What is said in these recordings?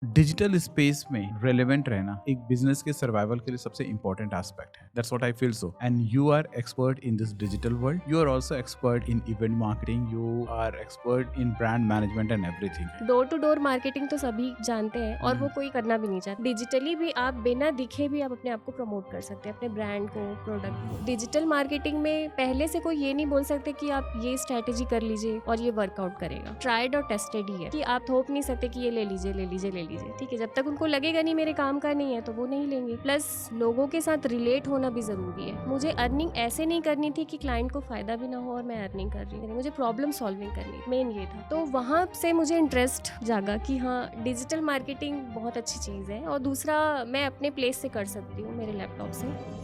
Digital space में relevant रहना एक बिजनेस के सर्वाइवल के लिए सबसे इंपॉर्टेंट एस्पेक्ट है. That's what I feel so. And you are expert in this digital world. You are also expert in event marketing. You are expert in brand management and everything. Door to door marketing तो सभी जानते हैं और वो कोई करना भी नहीं चाहता. डिजिटली भी आप बिना दिखे भी आप अपने आप को प्रमोट कर सकते हैं, अपने ब्रांड को, प्रोडक्ट को. डिजिटल मार्केटिंग में पहले से कोई ये नहीं बोल सकते कि आप ये स्ट्रेटेजी कर लीजिए और ये वर्कआउट करेगा. ट्राइड और टेस्टेड ही है कि आप थोप नहीं सकते कि ये ले लीजिए ले लीजिए ले लीजिए. ठीक है, जब तक उनको लगेगा नहीं मेरे काम का नहीं है तो वो नहीं लेंगे. प्लस लोगों के साथ रिलेट होना भी जरूरी है. मुझे अर्निंग ऐसे नहीं करनी थी कि क्लाइंट को फायदा भी ना हो और मैं अर्निंग कर रही हूँ. मुझे प्रॉब्लम सॉल्विंग करनी, मेन ये था. तो वहाँ से मुझे इंटरेस्ट जागा कि हाँ, डिजिटल मार्केटिंग बहुत अच्छी चीज़ है और दूसरा मैं अपने प्लेस से कर सकती हूँ, मेरे लैपटॉप से.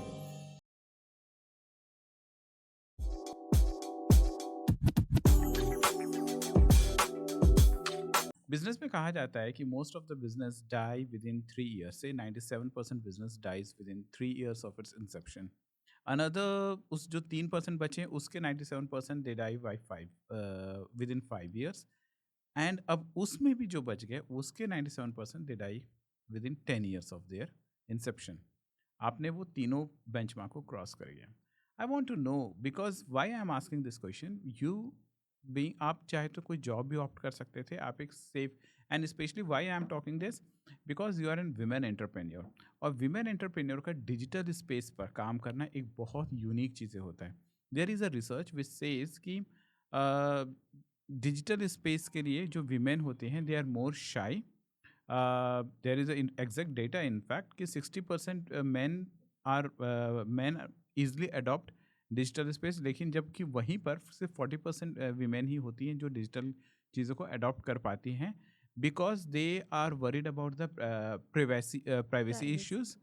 बिजनेस में कहा जाता है कि most of the business die within 3 years. से 97% business dies within 3 years of its inception. Another उस जो 3% बचे उसके 97% दे डाई बाई 5 एंड अब उसमें भी जो बच गए उसके 97% they die within 10 years of their inception. आपने वो तीनों बेंचमार्क को क्रॉस कर गया. I want to know because why I am asking this question. You be आप चाहे तो कोई जॉब भी ऑप्ट कर सकते थे. आप एक safe and specially why I am talking this because you are an women entrepreneur. और विमेन एंटरप्रेन्योर का डिजिटल स्पेस पर काम करना एक बहुत यूनिक चीज़ें होता है. There is a research which says कि डिजिटल स्पेस के लिए जो विमेन होते हैं दे are more shy. There is exact data in fact कि 60% man easily adopt digital space. लेकिन जबकि वहीं पर सिर्फ 40% वीमेन ही होती हैं जो डिजिटल चीज़ों को अडॉप्ट कर पाती हैं because they are worried about the privacy privacy. Issues.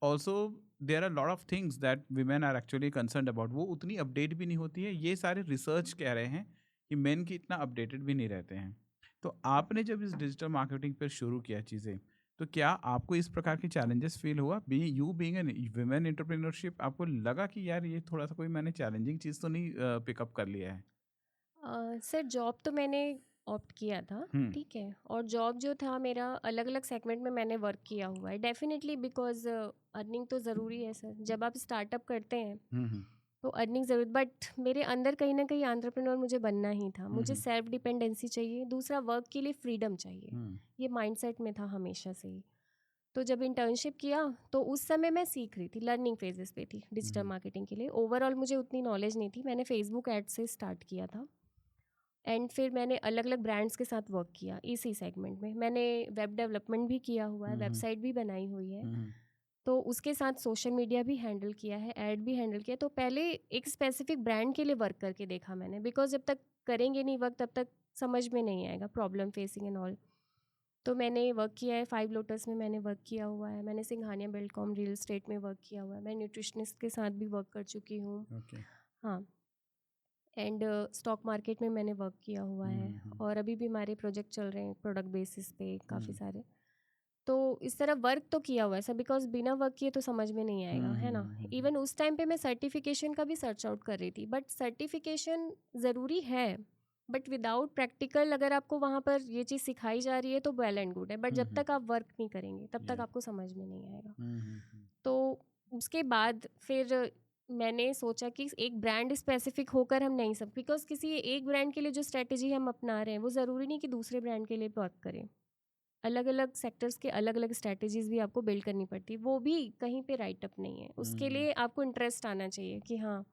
Also there are lot of things that women are actually concern about. वो उतनी अपडेट भी नहीं होती है. ये सारे रिसर्च कह रहे हैं कि मेन की इतना अपडेटेड भी नहीं रहते हैं. तो आपने जब इस डिजिटल मार्केटिंग पर शुरू किया चीज़ें तो क्या आपको इस प्रकार के चैलेंजेस फील हुआ you being an women entrepreneurship? आपको लगा कि यार ये थोड़ा सा कोई मैंने चैलेंजिंग चीज़ तो नहीं पिकअप कर लिया है? सर जॉब तो मैंने ऑप्ट किया था. हम्म. ठीक है, और जॉब जो था मेरा अलग अलग सेगमेंट में मैंने वर्क किया हुआ है. डेफिनेटली बिकॉज अर्निंग तो ज़रूरी है सर. जब आप स्टार्टअप करते हैं हम्म. तो अर्निंग ज़रूर, बट मेरे अंदर कहीं ना कहीं एंटरप्रेन्योर मुझे बनना ही था. मुझे हम्म. सेल्फ डिपेंडेंसी चाहिए, दूसरा वर्क के लिए फ्रीडम चाहिए. हम्म. ये माइंडसेट में था हमेशा से ही. तो जब इंटर्नशिप किया तो उस समय मैं सीख रही थी, लर्निंग फेजेस पे थी डिजिटल मार्केटिंग के लिए. ओवरऑल मुझे उतनी नॉलेज नहीं थी. मैंने फेसबुक एड से स्टार्ट किया था एंड फिर मैंने अलग अलग ब्रांड्स के साथ वर्क किया इसी सेगमेंट में. मैंने वेब डेवलपमेंट भी किया हुआ है, वेबसाइट भी बनाई हुई है. हम्म. तो उसके साथ सोशल मीडिया भी हैंडल किया है, ऐड भी हैंडल किया. तो पहले एक स्पेसिफिक ब्रांड के लिए वर्क करके देखा मैंने, बिकॉज जब तक करेंगे नहीं वर्क तब तक समझ में नहीं आएगा प्रॉब्लम फेसिंग एंड ऑल. तो मैंने वर्क किया है 5 लोटस में, मैंने वर्क किया हुआ है. मैंने सिंघानिया बिल्डकॉम रियल एस्टेट में वर्क किया हुआ है. मैं न्यूट्रिशनिस्ट के साथ भी वर्क कर चुकी हूँ. ओके. हाँ. एंड स्टॉक मार्केट में मैंने वर्क किया हुआ है और अभी भी हमारे प्रोजेक्ट चल रहे हैं प्रोडक्ट बेसिस पे काफ़ी सारे. तो इस तरह वर्क तो किया हुआ है सर, बिकॉज बिना वर्क किए तो समझ में नहीं आएगा, है ना. इवन उस टाइम पे मैं सर्टिफिकेशन का भी सर्च आउट कर रही थी, बट सर्टिफिकेशन ज़रूरी है, बट विदाउट प्रैक्टिकल अगर आपको वहाँ पर ये चीज़ सिखाई जा रही है तो वेल एंड गुड है, बट जब तक आप वर्क नहीं करेंगे तब तक आपको समझ में नहीं आएगा. तो उसके बाद फिर मैंने सोचा कि एक ब्रांड स्पेसिफिक होकर हम नहीं सब, बिकॉज किसी एक ब्रांड के लिए जो स्ट्रेटेजी हम अपना रहे हैं वो ज़रूरी नहीं कि दूसरे ब्रांड के लिए वर्क करें. अलग अलग सेक्टर्स के अलग अलग स्ट्रैटेजीज भी आपको बिल्ड करनी पड़ती है, वो भी कहीं पे राइट अप नहीं है. उसके लिए आपको इंटरेस्ट आना चाहिए कि हाँ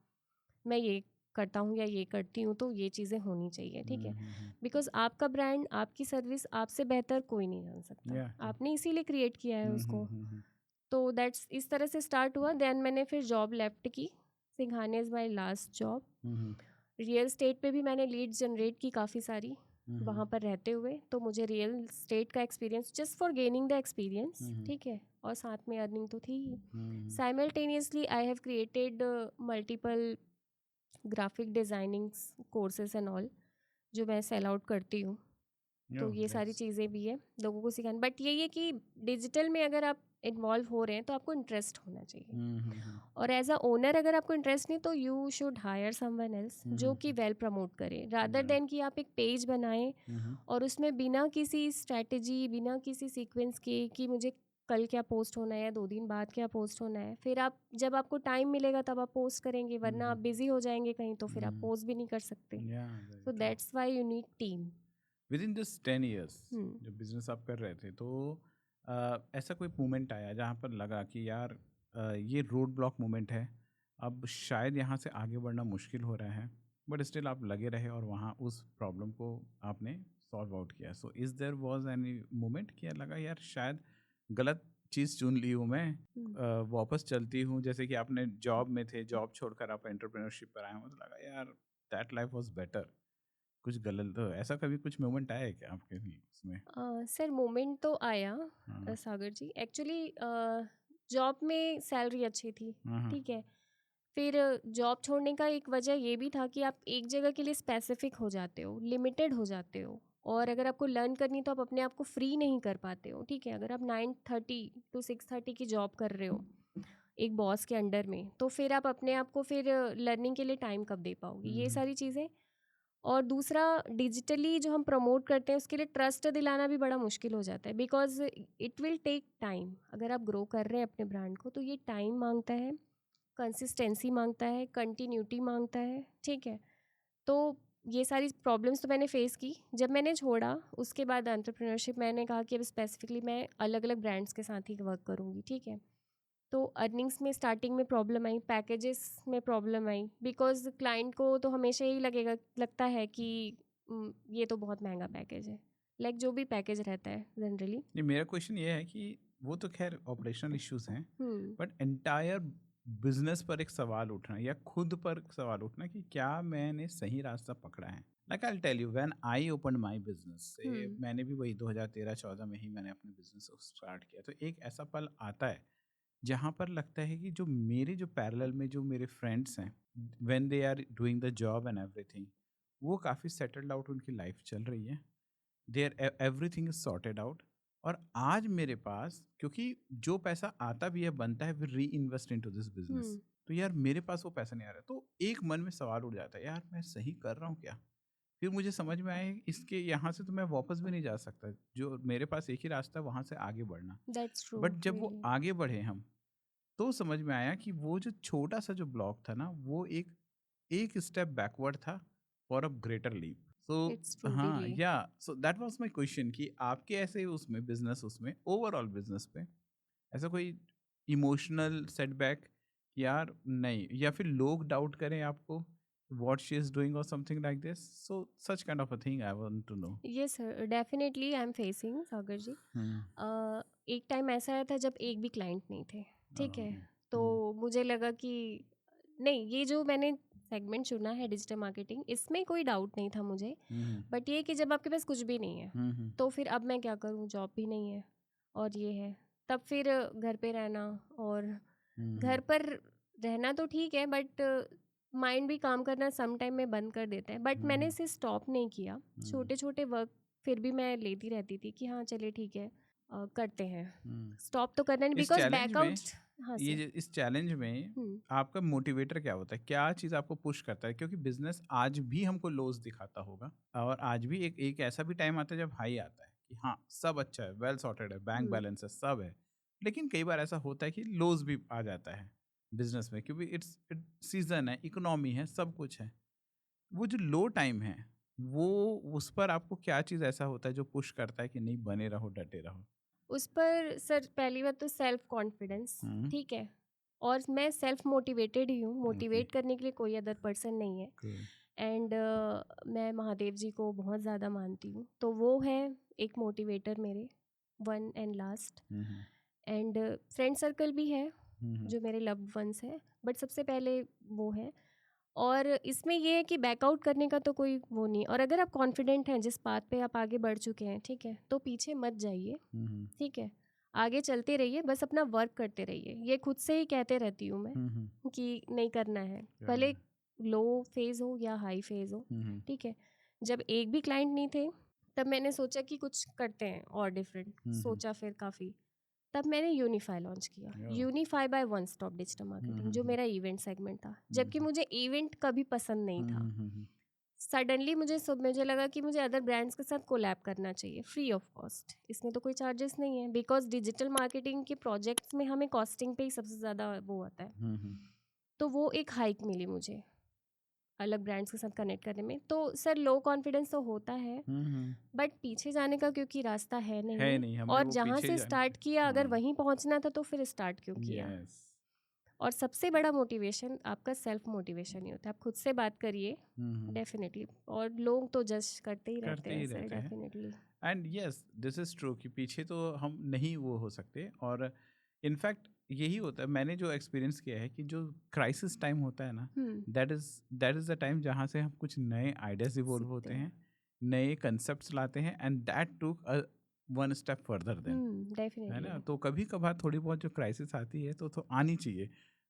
मैं ये करता हूँ या ये करती हूँ तो ये चीज़ें होनी चाहिए. ठीक है, बिकॉज आपका ब्रांड, आपकी सर्विस आपसे बेहतर कोई नहीं जान सकता. आपने इसीलिए क्रिएट किया है उसको. तो दैट्स इस तरह से स्टार्ट हुआ. देन मैंने फिर जॉब लेफ्ट की. Singhania is my last job. Real estate पे भी मैंने लीड्स जनरेट की काफ़ी सारी वहाँ पर रहते हुए. तो मुझे रियल स्टेट का experience, just for gaining the experience, ठीक है, और साथ में अर्निंग तो थी ही. Simultaneously I have created multiple graphic designing courses and all जो मैं सेल आउट करती हूँ. तो ये सारी चीज़ें भी है लोगों को सिखाना। बट यही है कि डिजिटल में अगर आप इन्वॉल्व हो रहे हैं तो आपको इंटरेस्ट होना चाहिए। और एज अ ओनर अगर आपको इंटरेस्ट नहीं तो you should hire someone else जो कि वेल प्रमोट करे, रादर देन कि आप एक पेज बनाएं और उसमें बिना किसी स्ट्रैटेजी, बिना किसी सीक्वेंस के कि मुझे कल क्या पोस्ट होना है या 2 दिन बाद क्या पोस्ट होना है, फिर आप जब आपको टाइम मिलेगा तब आप पोस्ट करेंगे, वरना आप बिजी हो जाएंगे कहीं तो फिर आप पोस्ट भी नहीं कर सकते। So that's why you need team. With in this 10 years जब बिजनेस आप कर रहे थे तो ऐसा कोई मोमेंट आया जहाँ पर लगा कि यार ये रोड ब्लॉक मोमेंट है, अब शायद यहाँ से आगे बढ़ना मुश्किल हो रहा है, बट स्टिल आप लगे रहे और वहाँ उस प्रॉब्लम को आपने सॉल्व आउट किया। So is there was any moment कि लगा यार शायद गलत चीज़ चुन ली हूँ मैं, वापस चलती हूँ, जैसे कि आपने जॉब में थे, जॉब छोड़कर आप एंटरप्रेन्योरशिप पर आए हो, तो लगा यार दैट लाइफ वाज बेटर, कुछ गलत तो ऐसा कभी कुछ मोमेंट आया है क्या आपके भी उसमें? सर मोमेंट तो आया हाँ, सागर जी। एक्चुअली जॉब में सैलरी अच्छी थी, हाँ, ठीक है। फिर जॉब छोड़ने का एक वजह ये भी था कि आप एक जगह के लिए स्पेसिफिक हो जाते हो, लिमिटेड हो जाते हो, और अगर आपको लर्न करनी तो आप अपने आप को फ्री नहीं कर पाते हो, ठीक है। अगर आप 9:30 to 6:30 की जॉब कर रहे हो एक बॉस के अंडर में, तो फिर आप अपने आप को फिर लर्निंग के लिए टाइम कब दे पाओगे, ये सारी चीज़ें। और दूसरा, डिजिटली जो हम प्रमोट करते हैं उसके लिए ट्रस्ट दिलाना भी बड़ा मुश्किल हो जाता है, because it will take time. अगर आप ग्रो कर रहे हैं अपने ब्रांड को तो ये टाइम मांगता है, कंसिस्टेंसी मांगता है, कंटिन्यूटी मांगता है, ठीक है। तो ये सारी प्रॉब्लम्स तो मैंने फेस की। जब मैंने छोड़ा उसके बाद एंटरप्रेन्योरशिप, मैंने कहा कि अब स्पेसिफिकली मैं अलग अलग ब्रांड्स के साथ ही वर्क करूँगी, ठीक है। तो अर्निंग्स में स्टार्टिंग में प्रॉब्लम आई, पैकेजेस में प्रॉब्लम आई, बिकॉज क्लाइंट को तो हमेशा यही लगता है कि ये तो बहुत महंगा पैकेज है, लाइक जो भी पैकेज रहता है जनरली। नहीं, मेरा क्वेश्चन ये है कि वो तो खैर ऑपरेशनल इश्यूज हैं, बट एंटायर बिजनेस पर एक सवाल उठना या खुद पर सवाल उठना कि क्या मैंने सही रास्ता पकड़ा है। Like I tell you, when I open my business से, मैंने भी वही 2013-14 में ही मैंने अपने बिजनेस को स्टार्ट किया, तो एक ऐसा पल आता है जहाँ पर लगता है कि जो मेरे जो पैरेलल में जो मेरे फ्रेंड्स हैं, when they are doing the job and everything, वो काफ़ी सेटल्ड आउट उनकी लाइफ चल रही है, their everything is sorted out. और आज मेरे पास, क्योंकि जो पैसा आता भी है बनता है फिर री इन्वेस्ट इनटू दिस बिजनेस, तो यार मेरे पास वो पैसा नहीं आ रहा, तो एक मन में सवाल उठ जाता है, यार मैं सही कर रहा हूँ क्या? फिर मुझे समझ में आया इसके यहाँ से तो मैं वापस भी नहीं जा सकता, जो मेरे पास एक ही रास्ता है वहाँ से आगे बढ़ना। दैट्स ट्रू, बट जब वो रियली। आगे बढ़े हम, तो समझ में आया कि वो जो छोटा सा जो ब्लॉक था ना, वो एक एक स्टेप बैकवर्ड था for a greater leap. So it's true, हाँ, really. Yeah so that was my question कि आपके ऐसे उसमें बिजनेस, उसमें ओवरऑल बिजनेस पे ऐसा कोई इमोशनल सेटबैक, यार नहीं, या फिर लोग डाउट करें आपको व्हाट शी इज डूइंग और something like this, so such kind of a thing I want to know. Yes sir, definitely I am facing Sagar ji. Hmm. एक टाइम ऐसा आया था जब एक भी क्लाइंट नहीं थे, ठीक है। तो मुझे लगा कि नहीं, ये जो मैंने सेगमेंट चुना है डिजिटल मार्केटिंग, इसमें कोई डाउट नहीं था मुझे। बट ये कि जब आपके पास कुछ भी नहीं है तो फिर अब मैं क्या करूँ, जॉब भी नहीं है और ये है, तब फिर घर पे रहना, और घर पर रहना तो ठीक है बट माइंड भी काम करना सम टाइम में बंद कर देता है। बट मैंने इसे स्टॉप नहीं किया, छोटे छोटे वर्क फिर भी मैं लेती रहती थी कि हाँ चले ठीक है, करते हैं। स्टॉप तो करना नहीं, इस बिकॉज चैलेंज बैकआउट। में, हाँ ये सर। इस चैलेंज में आपका मोटिवेटर क्या होता है, क्या चीज़ आपको पुश करता है? क्योंकि बिजनेस आज भी हमको लॉस दिखाता होगा, और आज भी एक एक ऐसा भी टाइम आता है जब हाई आता है कि हाँ सब अच्छा है, वेल सॉर्टेड है, बैंक बैलेंस है, सब है, लेकिन कई बार ऐसा होता है कि लॉस भी आ जाता है बिजनेस में, क्योंकि इट्स सीजन है, इकोनॉमी है, सब कुछ है। वो जो लो टाइम है, वो उस पर आपको क्या चीज़ ऐसा होता है जो पुश करता है कि नहीं बने रहो, डटे रहो? उस पर सर पहली बात तो सेल्फ कॉन्फिडेंस, हम्म। ठीक है। और मैं सेल्फ मोटिवेटेड ही हूँ, ओके, मोटिवेट करने के लिए कोई अदर पर्सन नहीं है। cool. एंड मैं महादेव जी को बहुत ज़्यादा मानती हूँ, तो वो है एक मोटिवेटर मेरे, one and last. And friend circle भी है जो मेरे लव्ड वंस हैं, बट सबसे पहले वो है। और इसमें ये है कि बैकआउट करने का तो कोई वो नहीं। और अगर आप कॉन्फिडेंट हैं जिस बात पे आप आगे बढ़ चुके हैं, ठीक है, तो पीछे मत जाइए, ठीक है। आगे चलते रहिए, बस अपना वर्क करते रहिए। ये खुद से ही कहते रहती हूँ मैं कि नहीं करना है, भले लो फेज़ हो या हाई फेज़ हो, ठीक है। जब एक भी क्लाइंट नहीं थे तब मैंने सोचा कि कुछ करते हैं और डिफरेंट, सोचा फिर काफ़ी। तब मैंने यूनिफाई लॉन्च किया, Yeah. Unify by one stop digital marketing, जो मेरा इवेंट सेगमेंट था, जबकि मुझे इवेंट कभी पसंद नहीं था। सडनली मुझे लगा कि मुझे अदर ब्रांड्स के साथ कोलैब करना चाहिए फ्री ऑफ कॉस्ट, इसमें तो कोई चार्जेस नहीं है, बिकॉज डिजिटल मार्केटिंग के प्रोजेक्ट्स में हमें कॉस्टिंग पे ही सबसे ज़्यादा वो आता है। तो वो एक हाइक मिली मुझे अलग ब्रांड्स के साथ कनेक्ट करने में। तो सर लो कॉन्फिडेंस तो होता है, बट पीछे जाने का क्योंकि रास्ता है है नहीं, नहीं, हमें और वो जहाँ पीछे से जाने स्टार्ट का। किया अगर हाँ, वहीं पहुँचना था तो फिर स्टार्ट क्यों किया। yes. और सबसे बड़ा मोटिवेशन आपका सेल्फ मोटिवेशन ही होता है, आप खुद से बात करिए डेफिनेटली, और लोग तो जज करते ही रहते करते हैं ही सर रहते हैं। Definitely. And yes, this is true कि पीछे तो हम नहीं वो हो सकते। और इनफैक्ट यही होता है, मैंने जो एक्सपीरियंस किया है कि जो क्राइसिस टाइम होता है ना, दैट इज़ द टाइम जहाँ से हम कुछ नए आइडियाज इवॉल्व होते हैं, नए कंसेप्ट्स लाते हैं, and that took one step further then, है डेफिनेटली ना। तो कभी कभार थोड़ी बहुत जो क्राइसिस आती है तो आनी चाहिए,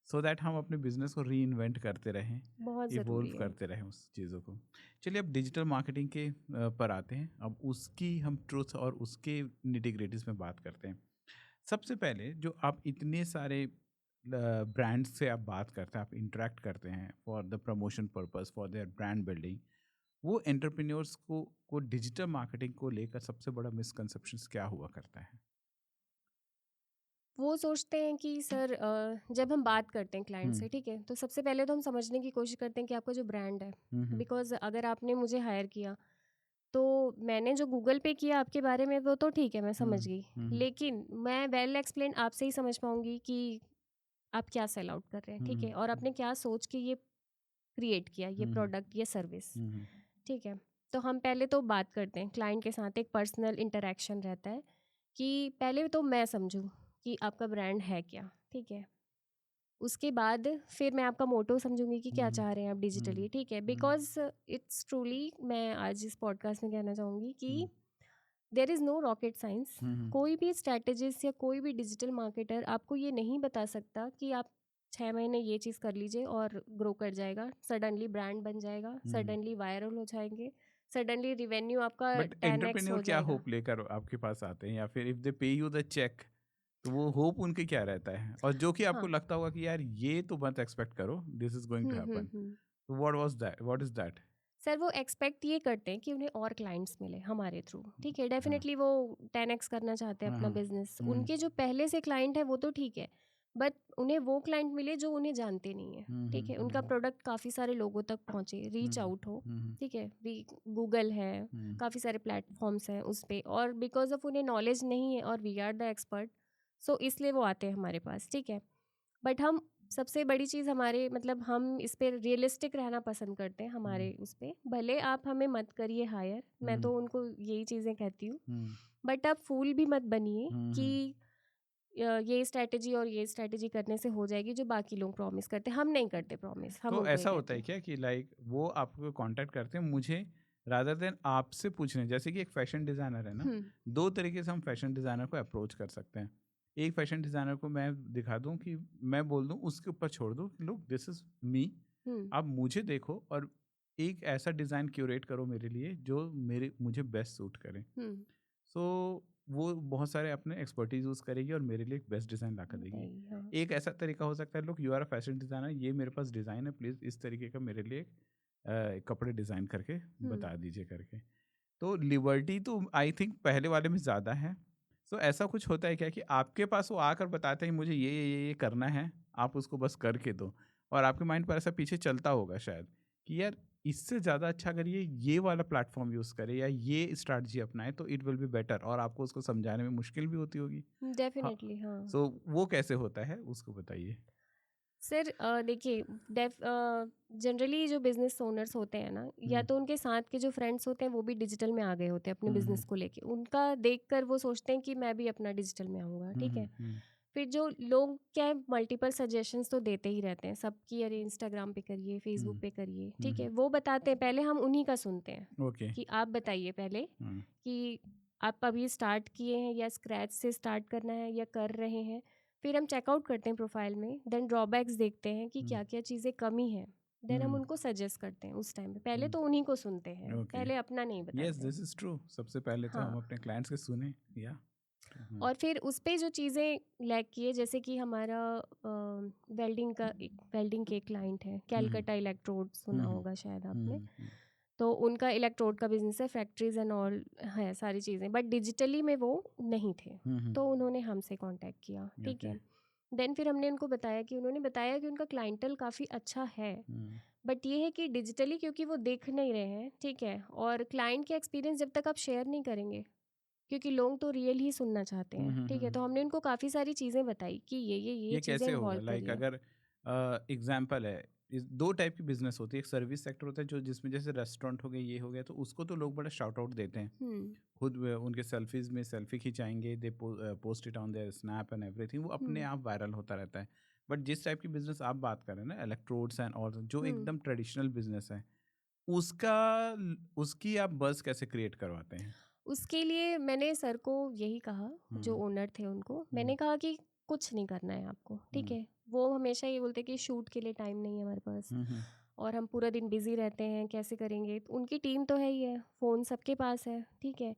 सो दैट हम अपने बिजनेस को री इन्वेंट करते रहें, बहुत इवोल्व ज़रूरी है। करते रहें उस चीज़ों को। चलिए अब डिजिटल मार्केटिंग के पर आते हैं, अब उसकी हम ट्रूथ और उसके निटिग्रिटीज में बात करते हैं। सबसे पहले जो आप इतने सारे ब्रांड्स से आप बात करते हैं, आप इंटरेक्ट करते हैं for the promotion purpose, for their brand building, वो एंटरप्रेन्योर्स को डिजिटल मार्केटिंग को लेकर सबसे बड़ा मिसकंसेप्शंस क्या हुआ करता है? वो सोचते हैं कि सर जब हम बात करते हैं क्लाइंट से, ठीक है, तो सबसे पहले तो हम समझने की कोशिश करते हैं कि आपका जो ब्रांड है, बिकॉज अगर आपने मुझे हायर किया तो मैंने जो गूगल पे किया आपके बारे में वो तो ठीक है, मैं समझ गई, लेकिन मैं वेल एक्सप्लेन आपसे ही समझ पाऊंगी कि आप क्या सेल आउट कर रहे हैं, ठीक है, और आपने क्या सोच के ये क्रिएट किया, ये प्रोडक्ट, ये सर्विस, ठीक है। तो हम पहले तो बात करते हैं क्लाइंट के साथ, एक पर्सनल इंटरेक्शन रहता है कि पहले तो मैं समझूं कि आपका ब्रांड है क्या, ठीक है। उसके बाद फिर मैं आपका मोटो समझूंगी कि क्या चाह रहे हैं आप डिजिटली, ठीक है, बिकॉज इट्स ट्रूली, मैं आज इस पॉडकास्ट में कहना चाहूँगी कि there is no rocket science. कोई भी स्ट्रैटेजिस्ट या कोई भी डिजिटल मार्केटर आपको ये नहीं बता सकता कि आप 6 महीने ये चीज़ कर लीजिए और ग्रो कर जाएगा, सडनली ब्रांड बन जाएगा, सडनली वायरल हो जाएंगे, सडनली रिवेन्यू आपका बट 10x एंटरप्रेन्योर हो क्या जाएगा। होप लेकर आपके पास आते हैं, या फिर इफ दे पे यू द चेक, तो वो होप उनके क्या रहता है, और जो कि आपको हाँ। लगता होगा कि यार ये तो मत एक्सपेक्ट करो, this is going to happen, hmm. तो what was that, what is that? Sir वो एक्सपेक्ट ये करते हैं कि उन्हें और क्लाइंट्स मिले हमारे थ्रू, ठीक है, हाँ, डेफिनेटली वो 10x करना चाहते हैं हाँ, अपना हाँ, बिजनेस, उनके जो पहले से क्लाइंट है वो तो ठीक है, बट उन्हें वो क्लाइंट मिले जो उन्हें जानते नहीं है, ठीक है, उनका प्रोडक्ट काफ़ी सारे लोगों तक पहुँचे, रीच आउट हो, ठीक है, गूगल है, काफ़ी सारे प्लेटफॉर्म्स हैं उस पर, और बिकॉज ऑफ उन्हें नॉलेज नहीं है और वी आर द एक्सपर्ट, सो इसलिए वो आते हैं हमारे पास, ठीक है। बट हम सबसे बड़ी चीज़ हमारे मतलब हम इस पे रियलिस्टिक रहना पसंद करते हैं हमारे उस पे, भले आप हमें मत करिए हायर, मैं तो उनको यही चीज़ें कहती हूँ, बट आप फूल भी मत बनिए कि ये स्ट्रैटेजी और ये स्ट्रैटेजी करने से हो जाएगी, जो बाकी लोग प्रॉमिस करते हैं, हम नहीं करते प्रॉमिस, हम तो उनको ये ऐसा होता कहते है हैं। क्या कि लाइक वो आपको कांटेक्ट करते हैं मुझे, रादर देन आपसे पूछने, जैसे कि एक फैशन डिज़ाइनर है ना, दो तरीके से हम फैशन डिज़ाइनर को अप्रोच कर सकते हैं। एक फैशन डिज़ाइनर को मैं दिखा दूं कि मैं बोल दूं, उसके ऊपर छोड़ दूं, लुक दिस इज़ मी, आप मुझे देखो और एक ऐसा डिज़ाइन क्यूरेट करो मेरे लिए जो मुझे बेस्ट सूट करे। सो वो बहुत सारे अपने एक्सपर्टीज यूज़ करेगी और मेरे लिए एक बेस्ट डिज़ाइन ला कर देगी। हाँ। एक ऐसा तरीका हो सकता है, look you are a fashion designer, ये मेरे पास डिज़ाइन है, प्लीज़ इस तरीके का मेरे लिए कपड़े डिज़ाइन करके बता दीजिए करके। तो लिबर्टी तो आई थिंक पहले वाले में ज़्यादा है। सो ऐसा कुछ होता है क्या कि आपके पास वो आकर बताते हैं मुझे ये करना है, आप उसको बस करके दो, और आपके माइंड पर ऐसा पीछे चलता होगा शायद कि यार इससे ज़्यादा अच्छा अगर ये वाला प्लेटफॉर्म यूज़ करे या ये स्ट्रैटेजी अपनाए तो इट विल बी बेटर, और आपको उसको समझाने में मुश्किल भी होती होगी। हाँ, डेफिनेटली हाँ। सो वो कैसे होता है उसको बताइए। सर देखिए, जनरली जो बिजनेस ओनर्स होते हैं ना, या तो उनके साथ के जो फ्रेंड्स होते हैं वो भी डिजिटल में आ गए होते हैं अपने बिजनेस को लेके, उनका देखकर वो सोचते हैं कि मैं भी अपना डिजिटल में आऊँगा, ठीक है। फिर जो लोग क्या है, मल्टीपल सजेशंस तो देते ही रहते हैं सबकी, अरे इंस्टाग्राम पे करिए, फेसबुक पे करिए, ठीक है, वो बताते हैं, पहले हम उन्हीं का सुनते हैं ओके। कि आप बताइए पहले कि आप अभी स्टार्ट किए हैं या स्क्रैच से स्टार्ट करना है या कर रहे हैं। फिर हम चेकआउट करते हैं प्रोफाइल में, देन ड्रॉबैक्स देखते हैं कि क्या क्या चीज़ें कमी है, देन हम उनको सजेस्ट करते हैं उस टाइम पे। पहले तो उन्हीं को सुनते हैं, ओके, पहले अपना नहीं यस बताते। This is true. सबसे पहले तो हम हाँ, अपने क्लाइंट्स के सुने या और फिर उस पे जो चीज़ें लैग किए, जैसे कि हमारा वेल्डिंग के क्लाइंट है, कैलकाटा इलेक्ट्रोड सुना होगा शायद आपने। तो उनका इलेक्ट्रोड का बिजनेस है, फैक्ट्रीज एंड ऑल है सारी चीज़ें, बट डिजिटली में वो नहीं थे। तो उन्होंने हमसे कांटेक्ट किया, ठीक है। देन फिर हमने उनको बताया कि उन्होंने बताया कि उनका क्लाइंटल काफ़ी अच्छा है, बट ये है कि डिजिटली क्योंकि वो देख नहीं रहे हैं, ठीक है, और क्लाइंट के एक्सपीरियंस जब तक आप शेयर नहीं करेंगे, क्योंकि लोग तो रियल ही सुनना चाहते हैं, ठीक है। तो हमने उनको काफ़ी सारी चीज़ें बताई कि ये चीज़ें कैसे होगा? इन्वॉल्व लाइक करिए। अगर एग्जांपल है, इस दो टाइप की बिजनेस होती है। एक सर्विस सेक्टर होता है जो जिसमें जैसे रेस्टोरेंट हो गए, ये हो गया, तो उसको तो लोग बड़ा शाउट आउट देते हैं। खुद उनके सेल्फीज में सेल्फी खिंचाएंगे, they post it on their snap and everything, वो अपने आप वायरल होता रहता है। बट जिस टाइप की बिजनेस आप बात कर रहे हैं ना, इलेक्ट्रोड्स एंड ऑल, जो एकदम ट्रेडिशनल बिजनेस है, उसका उसकी आप बज़ कैसे क्रिएट करवाते हैं? उसके लिए मैंने सर को यही कहा, जो ओनर थे उनको मैंने कहा कि कुछ नहीं करना है आपको, ठीक है। वो हमेशा ये बोलते कि शूट के लिए टाइम नहीं है हमारे पास, और हम पूरा दिन बिजी रहते हैं, कैसे करेंगे। तो उनकी टीम तो है ही है, फ़ोन सबके पास है, ठीक है।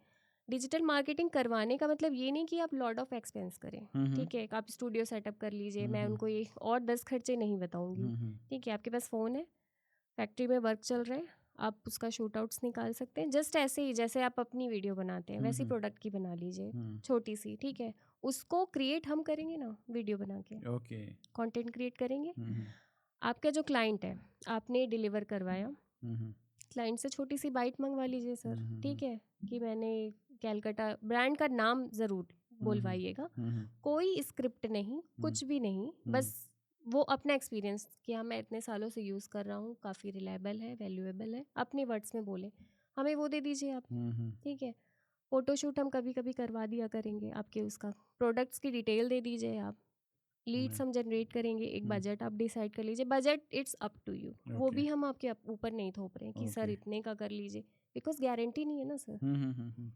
डिजिटल मार्केटिंग करवाने का मतलब ये नहीं कि आप लॉट ऑफ एक्सपेंस करें, ठीक है। आप स्टूडियो सेटअप कर लीजिए, मैं उनको ये और 10 खर्चे नहीं बताऊंगी, ठीक है। आपके पास फ़ोन है, फैक्ट्री में वर्क चल रहा है, आप उसका शूट आउट्स निकाल सकते हैं। जस्ट ऐसे ही जैसे आप अपनी वीडियो बनाते हैं वैसी प्रोडक्ट की बना लीजिए, छोटी सी, ठीक है। उसको क्रिएट हम करेंगे ना, वीडियो बना के ओके। कंटेंट क्रिएट करेंगे। आपका जो क्लाइंट है, आपने डिलीवर करवाया, क्लाइंट से छोटी सी बाइट मंगवा लीजिए सर, ठीक है, कि मैंने कैलकाटा ब्रांड का नाम ज़रूर बोलवाइएगा, कोई स्क्रिप्ट नहीं, कुछ भी नहीं, बस वो अपना एक्सपीरियंस कि हाँ मैं इतने सालों से यूज़ कर रहा हूँ, काफ़ी रिलायबल है, वैल्यूएबल है, अपने वर्ड्स में बोले, हमें वो दे दीजिए आप, ठीक है। फ़ोटोशूट हम कभी कभी करवा दिया करेंगे आपके, उसका प्रोडक्ट्स की डिटेल दे दीजिए आप, लीड्स हम जनरेट करेंगे, एक बजट आप डिसाइड कर लीजिए, budget it's up to you, वो भी हम आपके ऊपर नहीं थोप रहे हैं कि सर इतने का कर लीजिए, बिकॉज गारंटी नहीं है ना सर।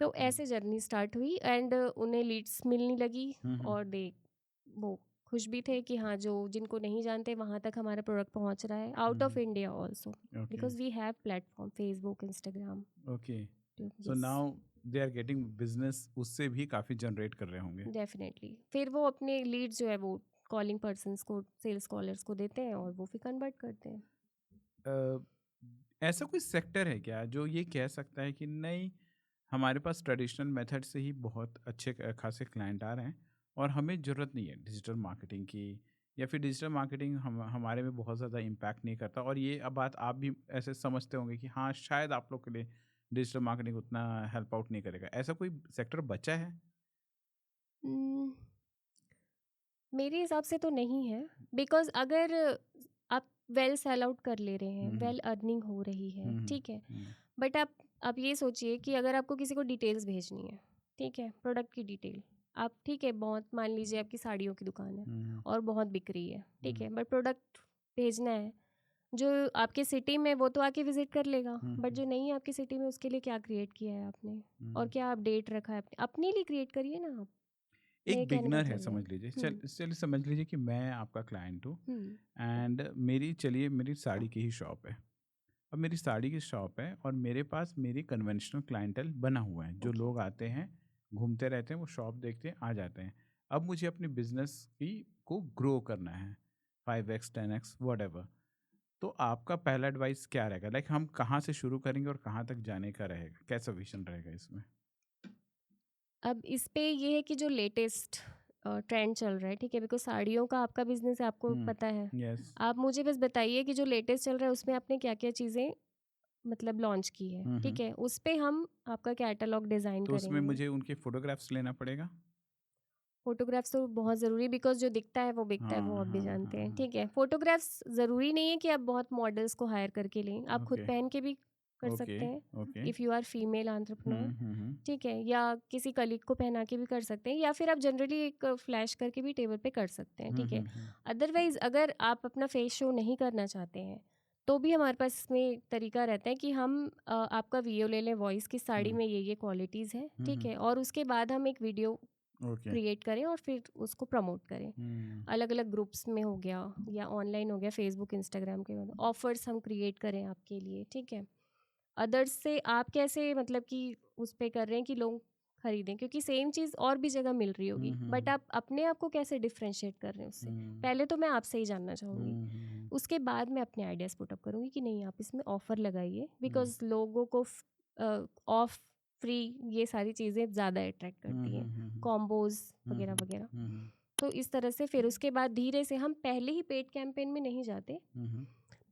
तो ऐसे जर्नी स्टार्ट हुई, एंड उन्हें लीड्स मिलने लगी, और वो खुश भी थे कि हाँ, जो जिनको नहीं जानते वहाँ तक हमारा प्रोडक्ट पहुँच रहा है, out of India also, because we have platform Facebook, Instagram. Okay, so now they are getting business, उससे भी काफ़ी जनरेट कर रहे होंगे। डेफिनेटली फिर वो अपने लीड्स जो है वो कॉलिंग पर्सन्स को, सेल्स कॉलर्स को देते हैं, और वो फिर कन्वर्ट करते हैं। ऐसा कोई सेक्टर है क्या जो ये कह सकता है कि नहीं, हमारे पास ट्रेडिशनल मेथड से ही बहुत अच्छे खासे क्लाइंट आ रहे हैं और हमें ज़रूरत नहीं है डिजिटल मार्केटिंग की, या फिर डिजिटल मार्केटिंग हमारे में बहुत ज़्यादा इम्पैक्ट नहीं करता, और ये अब बात आप भी ऐसे समझते होंगे कि हाँ शायद आप लोग के लिए डिजिटल मार्केटिंग उतना हेल्प आउट नहीं करेगा, ऐसा कोई सेक्टर बचा है? Hmm, मेरे हिसाब से तो नहीं है, बिकॉज अगर आप वेल सेल आउट कर ले रहे हैं, वेल अर्निंग हो रही है, ठीक है, बट आप ये सोचिए कि अगर आपको किसी को डिटेल्स भेजनी है, ठीक है, प्रोडक्ट की डिटेल, आप ठीक है, बहुत मान लीजिए आपकी साड़ियों की दुकान है और बहुत बिक रही है, ठीक है, बट प्रोडक्ट भेजना है, जो आपके सिटी में वो तो आके विजिट कर लेगा, बट जो नहीं है आपकी सिटी में, उसके लिए क्या क्रिएट किया है आपने, और क्या अपडेट रखा है अपने लिए क्रिएट करिए ना आप। मेरे एक कहने का बिगनर है, मतलब समझ लीजिए, है। चलिए समझ लीजिए कि मैं आपका क्लाइंट हूँ, हम्म एंड मेरी साड़ी की ही शॉप है। अब मेरी साड़ी की शॉप है और मेरे पास मेरी कन्वेंशनल क्लाइंटल बना हुआ है, जो ओके। लोग आते हैं, घूमते रहते हैं, वो शॉप देखते हैं, आ जाते हैं। अब मुझे अपनी बिजनेस की को ग्रो करना है, 5x 10x वट। तो आपका पहला एडवाइस क्या रहेगा? लाइक हम कहाँ से शुरू करेंगे और कहाँ तक जाने का रहेगा, कैसा विजन रहेगा इसमें? अब इस पे ये है कि जो लेटेस्ट ट्रेंड चल रहा है, ठीक है, बिकॉज साड़ियों का आपका बिजनेस है, आपको पता है। यस। आप मुझे बस बताइए कि जो लेटेस्ट चल रहा है उसमें आपने क्या क्या चीज़ें मतलब लॉन्च की है, ठीक है, उस पे हम आपका कैटलॉग डिज़ाइन तो उसमें करेंगे। मुझे उनके फोटोग्राफ्स लेना पड़ेगा? फोटोग्राफ्स तो बहुत ज़रूरी, बिकॉज जो दिखता है वो बिकता है, वो हाँ आप भी हाँ हाँ जानते हैं, हाँ। ठीक है। फोटोग्राफ्स ज़रूरी नहीं है कि आप बहुत मॉडल्स को हायर करके लें, आप खुद ओके पहन के भी कर ओके सकते हैं, okay. If you are female entrepreneur, ठीक है, या किसी कलीग को पहना के भी कर सकते हैं, या फिर आप जनरली एक फ्लैश करके भी टेबल पे कर सकते हैं, ठीक है। अदरवाइज़ अगर आप अपना फेस शो नहीं करना चाहते हैं, तो भी हमारे पास इसमें तरीका रहता है कि हम आपका वीडियो ले लें, वॉइस की, साड़ी में ये क्वालिटीज़ हैं, ठीक है, और उसके बाद हम एक वीडियो ओके। क्रिएट करें और फिर उसको प्रमोट करें। अलग अलग ग्रुप्स में हो गया या ऑनलाइन हो गया, फेसबुक इंस्टाग्राम के ऑफर्स हम क्रिएट करें आपके लिए, ठीक है। अदर्स से आप कैसे मतलब कि उस पे कर रहे हैं कि लोग खरीदें, क्योंकि सेम चीज़ और भी जगह मिल रही होगी, बट आप अपने आप को कैसे डिफ्रेंशिएट कर रहे हैं उससे। पहले तो मैं आपसे ही जानना चाहूँगी, उसके बाद मैं अपने आइडियाज़ पुट अप करूँगी कि नहीं आप इसमें ऑफ़र लगाइए, बिकॉज लोगों को ऑफ फ्री ये सारी चीज़ें ज़्यादा अट्रैक्ट करती हैं, कॉम्बोज वगैरह वगैरह। तो इस तरह से फिर उसके बाद धीरे से हम पहले ही पेड कैंपेन में नहीं जाते,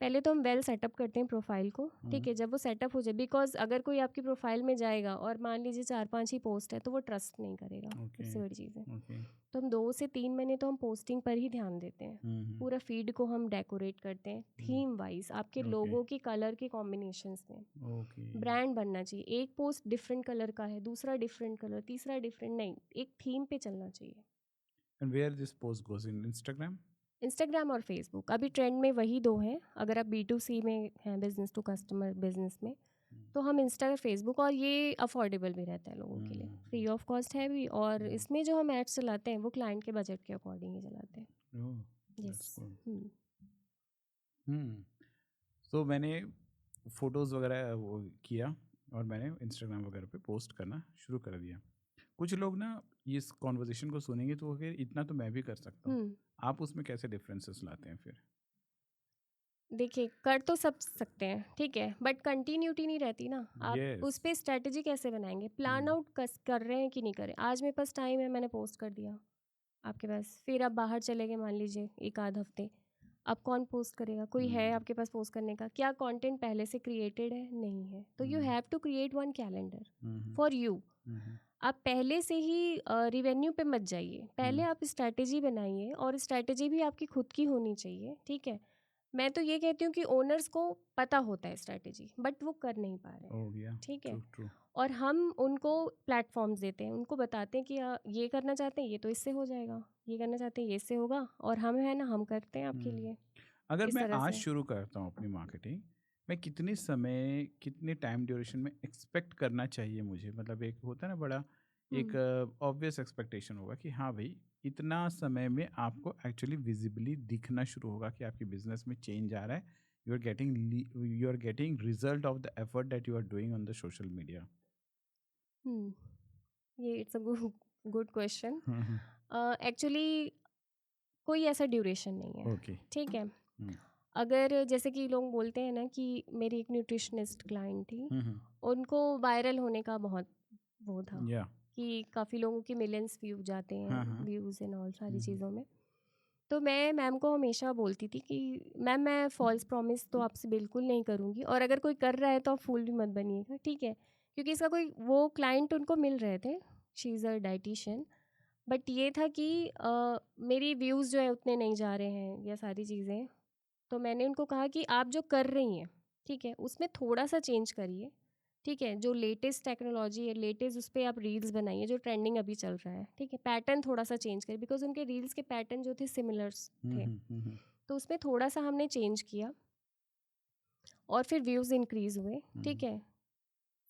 पहले तो हम वेल सेटअप करते हैं प्रोफाइल को, ठीक है। जब वो सेटअप हो जाए, बिकॉज अगर कोई आपकी प्रोफाइल में जाएगा और मान लीजिए 4-5 ही पोस्ट है तो वो ट्रस्ट नहीं करेगा, सबसे बड़ी चीज़ है। तो हम 2 से 3 महीने तो हम पोस्टिंग पर ही ध्यान देते हैं, पूरा फीड को हम डेकोरेट करते हैं थीम वाइज, आपके लोगों की कलर के कॉम्बिनेशंस में। ब्रांड बनना चाहिए, एक पोस्ट डिफरेंट कलर का है, दूसरा डिफरेंट कलर, तीसरा डिफरेंट, नहीं, एक थीम पे चलना चाहिए। And where this post goes in Instagram? Instagram और फेसबुक अभी ट्रेंड में वही 2 हैं। अगर आप B2C में हैं, बिजनेस टू कस्टमर बिजनेस में, तो हम इंस्टा और फेसबुक, और ये अफोर्डेबल भी रहता है लोगों के लिए, फ्री ऑफ कॉस्ट है भी, और इसमें जो हम एड्स चलाते हैं वो क्लाइंट के बजट के अकॉर्डिंग ही चलाते हैं। यस। तो मैंने फ़ोटोज़ वगैरह वो किया और मैंने इंस्टाग्राम वगैरह पे पोस्ट करना शुरू कर दिया। कुछ लोग ना इस कॉन्वर्सेशन को सुनेंगे तो वो कहें इतना तो मैं भी कर सकता हूँ। आप उसमें कैसे डिफरेंसेस लाते हैं फिर? देखिए, कर तो सब सकते हैं, ठीक है, बट कंटिन्यूटी नहीं रहती ना। आप उस यस। पे स्ट्रेटजी कैसे बनाएंगे, प्लान आउट कर रहे हैं कि नहीं कर रहे। आज मेरे पास टाइम है, मैंने पोस्ट कर दिया आपके पास, फिर आप बाहर चले गए मान लीजिए 1 आध हफ्ते, अब कौन पोस्ट करेगा? कोई है आपके पास पोस्ट करने का? क्या कंटेंट पहले से क्रिएटेड है? नहीं है। तो you have to create one calendar for you. आप पहले से ही रिवेन्यू पे मत जाइए, पहले आप स्ट्रैटेजी बनाइए, और स्ट्रैटेजी भी आपकी खुद की होनी चाहिए, ठीक है। मैं तो ये कहती हूँ कि ओनर्स को पता होता है स्ट्रैटेजी, बट वो कर नहीं पा रहे हैं, ठीक है। और हम उनको प्लेटफॉर्म्स देते हैं, उनको बताते हैं कि ये करना चाहते हैं, ये तो इससे हो जाएगा, ये करना चाहते हैं, ये इससे होगा, और हम है ना, हम करते हैं आपके लिए। अगर इस मैं तरह आज से शुरू करता हूँ अपनी मार्केटिंग, मैं कितने समय, कितने टाइम ड्यूरेशन में एक्सपेक्ट करना चाहिए मुझे? मतलब एक होता है ना बड़ा, एक ऑब्वियस एक्सपेक्टेशन होगा कि हाँ भाई, इतना समय में आपको एक्चुअली विजिबली दिखना शुरू होगा कि आपके बिजनेस में चेंज आ रहा है, you are getting result of the effort that you are doing on the social media. ये it's a good question. Actually कोई ऐसा ड्यूरेशन नहीं है, ओके। ठीक है। अगर जैसे कि लोग बोलते हैं ना कि मेरी एक न्यूट्रिशनिस्ट क्लाइंट थी, उनको वायरल होने का बहुत वो था या कि काफ़ी लोगों के मिलियंस व्यू जाते हैं, व्यूज़ एंड ऑल सारी चीज़ों में। तो मैं मैम को हमेशा बोलती थी कि मैम मैं फॉल्स प्रॉमिस तो आपसे बिल्कुल नहीं करूँगी, और अगर कोई कर रहा है तो आप फूल भी मत बनिएगा, ठीक है। क्योंकि इसका कोई वो क्लाइंट उनको मिल रहे थे, she is a dietitian, but ये था कि मेरी व्यूज़ जो है उतने नहीं जा रहे हैं या सारी चीज़ें। तो मैंने उनको कहा कि आप जो कर रही हैं, ठीक है, उसमें थोड़ा सा चेंज करिए, ठीक है। जो लेटेस्ट टेक्नोलॉजी है, लेटेस्ट उस पर आप रील्स बनाइए, जो ट्रेंडिंग अभी चल रहा है, ठीक है। पैटर्न थोड़ा सा चेंज करिए, बिकॉज उनके रील्स के पैटर्न जो थे सिमिलर्स थे, तो उसमें थोड़ा सा हमने चेंज किया, और फिर व्यूज़ इंक्रीज़ हुए, ठीक है।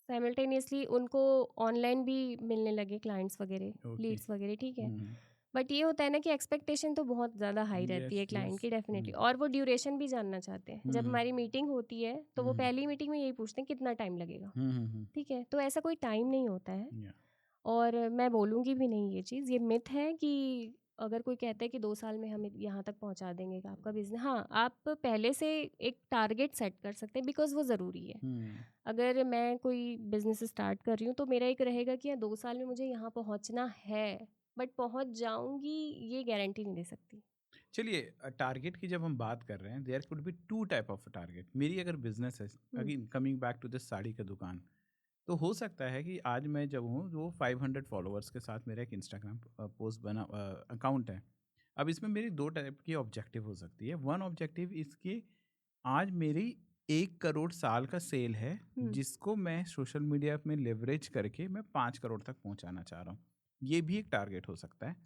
साइमल्टेनियसली उनको ऑनलाइन भी मिलने लगे क्लाइंट्स वगैरह, लीड्स वगैरह, ठीक है। बट ये होता है ना कि एक्सपेक्टेशन तो बहुत ज़्यादा हाई रहती है क्लाइंट की, डेफिनेटली, और वो ड्यूरेशन भी जानना चाहते हैं। जब हमारी मीटिंग होती है तो वो पहली मीटिंग में यही पूछते हैं कितना टाइम लगेगा, ठीक है। तो ऐसा कोई टाइम नहीं होता है, और मैं बोलूँगी भी नहीं ये चीज़, ये मिथ है कि अगर कोई कहता है कि 2 साल में हम यहाँ तक पहुँचा देंगे कि आपका बिजनेस, हाँ, आप पहले से एक टारगेट सेट कर सकते हैं, बिकॉज वो ज़रूरी है। अगर मैं कोई बिजनेस स्टार्ट कर रही हूँ तो मेरा एक रहेगा कि 2 साल में मुझे यहाँ पहुँचना है, बट पहुँच जाऊँगी ये गारंटी नहीं दे सकती। चलिए, टारगेट की जब हम बात कर रहे हैं, there could be two type of target. मेरी अगर बिजनेस है, again coming back to this sari का दुकान, तो हो सकता है कि आज मैं जब हूँ वो 500 फॉलोअर्स के साथ मेरा एक इंस्टाग्राम पोस्ट बना अकाउंट है। अब इसमें मेरी दो टाइप की ऑब्जेक्टिव हो सकती है। वन ऑब्जेक्टिव इसकी, आज मेरी 1 करोड़ साल का सेल है, जिसको मैं सोशल मीडिया में लेवरेज करके मैं 5 करोड़ तक पहुंचाना चाह रहा हूँ। ये भी एक टारगेट हो सकता है।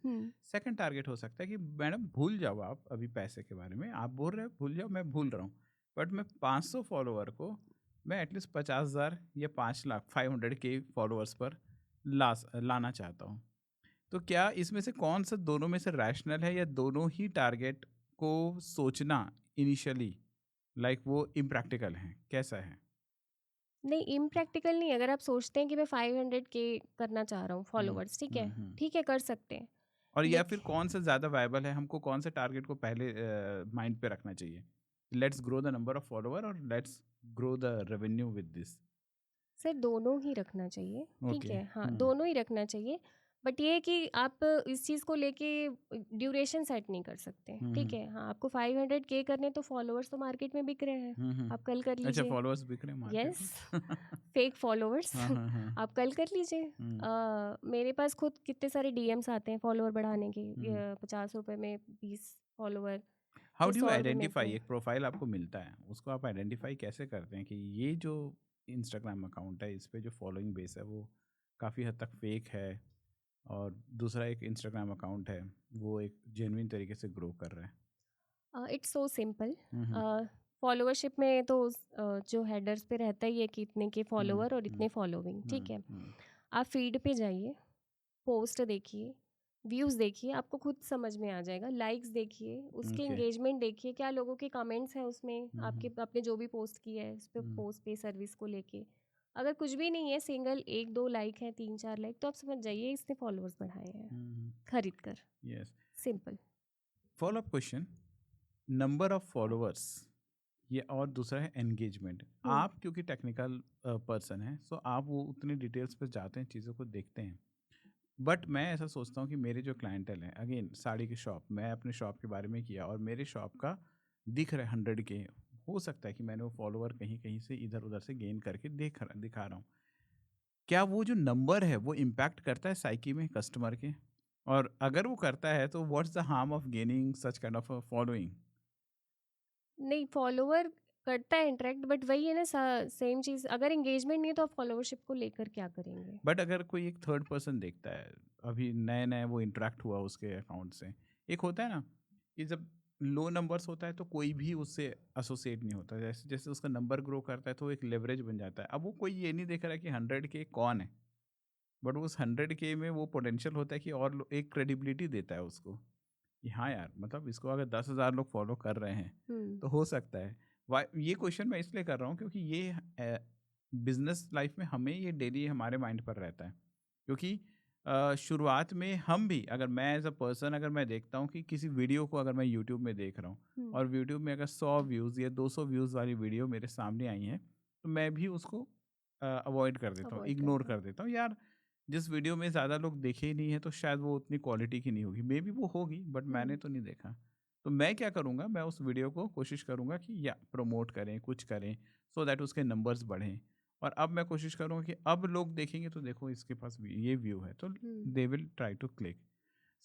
सेकंड टारगेट हो सकता है कि मैडम भूल जाओ आप अभी पैसे के बारे में, आप बोल रहे हो भूल जाओ, मैं भूल रहा हूँ, बट मैं 500 फॉलोअर को मैं एटलीस्ट 50,000 या 5 लाख 500 के फॉलोअर्स पर लाना चाहता हूँ। तो क्या इसमें से कौन सा दोनों में से रैशनल है, या दोनों ही टारगेट को सोचना इनिशियली लाइक वो इम्प्रैक्टिकल है, कैसा है? नहीं, इम्प्रैक्टिकल नहीं है। अगर आप सोचते हैं कि मैं 500K करना चाह रहा हूँ हम्म, फॉलोवर्स, हम्म। ठीक है, कर सकते हैं। और या फिर लेकिन कौन सा ज़्यादा वायबल है, हमको कौन से टारगेट को पहले माइंड पे रखना चाहिए? Let's grow the number of follower और let's grow the revenue with this. Sir दोनों ही रखना चाहिए, ठीक ओके। है, हाँ, दोनों ही रखना चाहिए। बट ये है कि आप इस चीज़ को लेके ड्यूरेशन सेट नहीं कर सकते, ठीक है। हाँ, आपको 500K करने, तो फॉलोअर्स तो मार्केट में बिक रहे हैं, आप कल कर अच्छा, लीजिए। फॉलोअर्स बिक रहे हैं मार्केट यस, में? Fake followers. हाँ, हाँ, हाँ। आप कल कर लीजिए। मेरे पास खुद कितने सारे डीएम्स आते हैं फॉलोवर बढ़ाने के, 50 रुपये में 20 फॉलोवर, हाउ या डू यू 100 रुपये में आइडेंटिफाई? इतने। एक प्रोफाइल आपको मिलता है, उसको आप आइडेंटिफाई कैसे करते हैं कि ये जो इंस्टाग्राम अकाउंट है, इस पे जो फॉलोइंग बेस है वो काफ़ी हद तक फेक है, और दूसरा एक इंस्टाग्राम अकाउंट है वो एक जेन्युइन तरीके से ग्रो कर रहा है? It's so simple. हम्म, फॉलोवरशिप में तो जो हेडर्स पे रहता ही है कि इतने के हम्म, फॉलोवर और हम्म, इतने फॉलोइंग, ठीक है। हम्म, आप फीड पे जाइए, पोस्ट देखिए, व्यूज़ देखिए, आपको खुद समझ में आ जाएगा। लाइक्स देखिए, उसके ओके। एंगेजमेंट देखिए, क्या लोगों के कमेंट्स हैं उसमें, हम्म, आपके आपने जो भी पोस्ट किया है उस पर, हम्म, पोस्ट पे सर्विस को लेके। अगर कुछ भी नहीं है, सिंगल 1-2 लाइक है, 3-4 लाइक, तो आप समझ जाइए इसने फॉलोअर्स बढ़ाए हैं खरीद कर। Yes. Simple. Follow up question, number of followers ये, और दूसरा है एंगेजमेंट। हम्म आप क्योंकि टेक्निकल पर्सन हैं, सो आप वो उतनी डिटेल्स पे जाते हैं, चीज़ों को देखते हैं। बट मैं ऐसा सोचता हूँ कि मेरे जो क्लाइंटल हैं, अगेन साड़ी की शॉप, मैं अपने शॉप के बारे में किया और मेरे शॉप का दिख रहा है 100K, हो सकता है कि मैंने वो फॉलोवर कहीं कहीं से इधर उधर से गेन करके दिखा रहा हूँ। क्या वो जो नंबर है वो इम्पैक्ट करता है साइकी में कस्टमर के? और अगर वो करता है तो what's the harm of gaining such kind of following? नहीं, फॉलोवर करता है इंटरेक्ट, बट वही है ना, सेम चीज़। अगर एंगेजमेंट नहीं है तो आप फॉलोवरशिप को लेकर क्या करेंगे? बट अगर कोई एक थर्ड पर्सन देखता है, अभी नए नए वो इंटरेक्ट हुआ उसके अकाउंट से, एक होता है ना कि जब लो नंबर्स होता है तो कोई भी उससे एसोसिएट नहीं होता, जैसे जैसे उसका नंबर ग्रो करता है तो एक लेवरेज बन जाता है। अब वो कोई ये नहीं देख रहा है कि 100K कौन है, बट उस 100K में वो पोटेंशियल होता है कि और एक क्रेडिबिलिटी देता है उसको कि हाँ यार, मतलब इसको अगर 10,000 लोग फॉलो कर रहे हैं हम्म तो हो सकता है। ये क्वेश्चन मैं इसलिए कर रहा हूँ क्योंकि ये बिजनेस लाइफ में हमें ये डेली हमारे माइंड पर रहता है, क्योंकि शुरुआत में हम भी, अगर मैं एज अ पर्सन अगर मैं देखता हूँ कि किसी वीडियो को अगर मैं यूट्यूब में देख रहा हूँ हम्म और यूट्यूब में अगर 100 व्यूज़ या 200 व्यूज़ वाली वीडियो मेरे सामने आई हैं, तो मैं भी उसको अवॉइड कर देता हूँ, अवॉइड इग्नोर करते कर हैं। देता हूँ यार। जिस वीडियो में ज़्यादा लोग देखे ही नहीं है तो शायद वो उतनी क्वालिटी की नहीं होगी, मे बी वो होगी बट मैंने हम्म तो नहीं देखा। तो मैं क्या करूँगा, मैं उस वीडियो को कोशिश करूँगा कि या प्रमोट करें, कुछ करें, सो दैट उसके नंबर्स बढ़ें। और अब मैं कोशिश करूँगा कि अब लोग देखेंगे तो देखो इसके पास ये व्यू है, तो hmm they will try to click.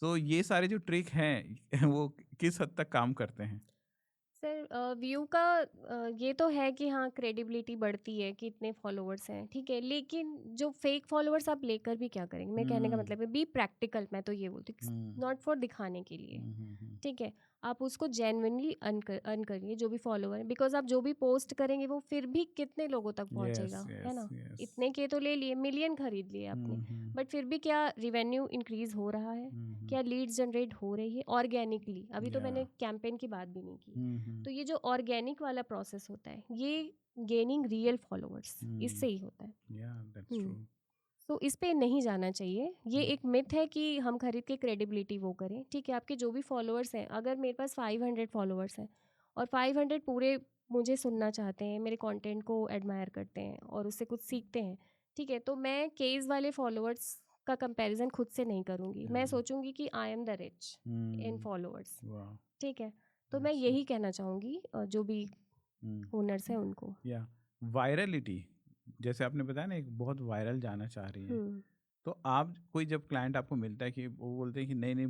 So ये सारे जो ट्रिक हैं वो किस हद तक काम करते हैं? सर व्यू का ये तो है कि हाँ, क्रेडिबिलिटी बढ़ती है कि इतने फॉलोअर्स हैं, ठीक है। लेकिन जो फेक फॉलोअर्स आप लेकर भी क्या करेंगे? मैं कहने का हम्म, मतलब है, बी प्रैक्टिकल। मैं तो ये बोलती हूँ, हम्म, नॉट फॉर दिखाने के लिए, हम्म। ठीक है। आप उसको जेन्युइनली अर्न करिए, जो भी फॉलोवर है, बिकॉज आप जो भी पोस्ट करेंगे वो फिर भी कितने लोगों तक यस, पहुंचेगा, है यस, ना। यस। इतने के तो ले लिए, मिलियन खरीद लिए आपने, हम्म, बट फिर भी क्या रिवेन्यू इंक्रीज हो रहा है? हम्म। क्या लीड्स जनरेट हो रही है ऑर्गेनिकली? अभी तो या। मैंने कैंपेन की बात भी नहीं की। हम्म, तो ये जो ऑर्गेनिक वाला प्रोसेस होता है, ये गेनिंग रियल फॉलोअर्स हम्म। इससे ही होता है। या, दैट्स हम्म ट्रू। सो इस पे नहीं जाना चाहिए। ये हम्म, एक मिथ है कि हम खरीद के क्रेडिबिलिटी वो करें, ठीक है। आपके जो भी फॉलोअर्स हैं, अगर मेरे पास 500 फॉलोअर्स हैं और 500 पूरे मुझे सुनना चाहते हैं, मेरे कंटेंट को एडमायर करते हैं और उससे कुछ सीखते हैं, ठीक है, तो मैं केस वाले फॉलोअर्स का कंपैरिजन खुद से नहीं करूँगी। मैं हम्म, सोचूंगी कि I am the rich in hmm. Followers, वाह, ठीक है। तो मैं दैट्स। यही कहना चाहूँगी जो भी ओनर्स हैं उनको। या वायरलिटी, जैसे आपने बताया ना, एक बहुत वायरल जाना चाह रही हैं, हुँ, तो आप कोई जब क्लाइंट आपको मिलता है कि वो बोलते हैं कि नहीं नहीं,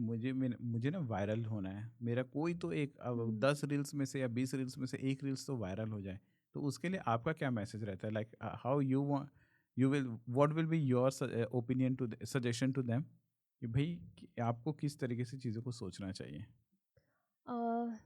मुझे ना वायरल होना है, मेरा कोई तो एक हुँ। 10 रील्स में से या 20 रील्स में से एक रील्स तो वायरल हो जाए, तो उसके लिए आपका क्या मैसेज रहता है? Like how you will, what will be your opinion to suggestion to them कि भाई कि आपको किस तरीके से चीज़ों को सोचना चाहिए? अ,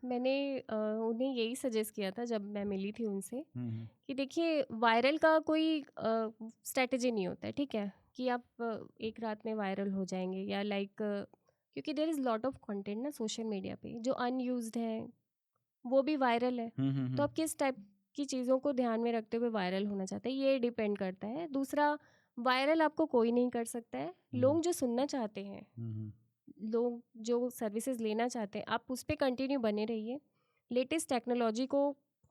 मैंने उन्हें यही सजेस्ट किया था जब मैं मिली थी उनसे, हम्म, कि देखिए वायरल का कोई स्ट्रैटेजी नहीं होता है, ठीक है। कि आप एक रात में वायरल हो जाएंगे या लाइक, क्योंकि there is lot of content ना सोशल मीडिया पे जो अनयूज्ड है, वो भी वायरल है। तो आप किस टाइप की चीज़ों को ध्यान में रखते हुए वायरल होना चाहते हैं, ये डिपेंड करता है। दूसरा, वायरल आपको कोई नहीं कर सकता है, लोग जो सुनना चाहते हैं, लोग जो सर्विसेज लेना चाहते हैं, आप उस पर कंटिन्यू बने रहिए लेटेस्ट टेक्नोलॉजी को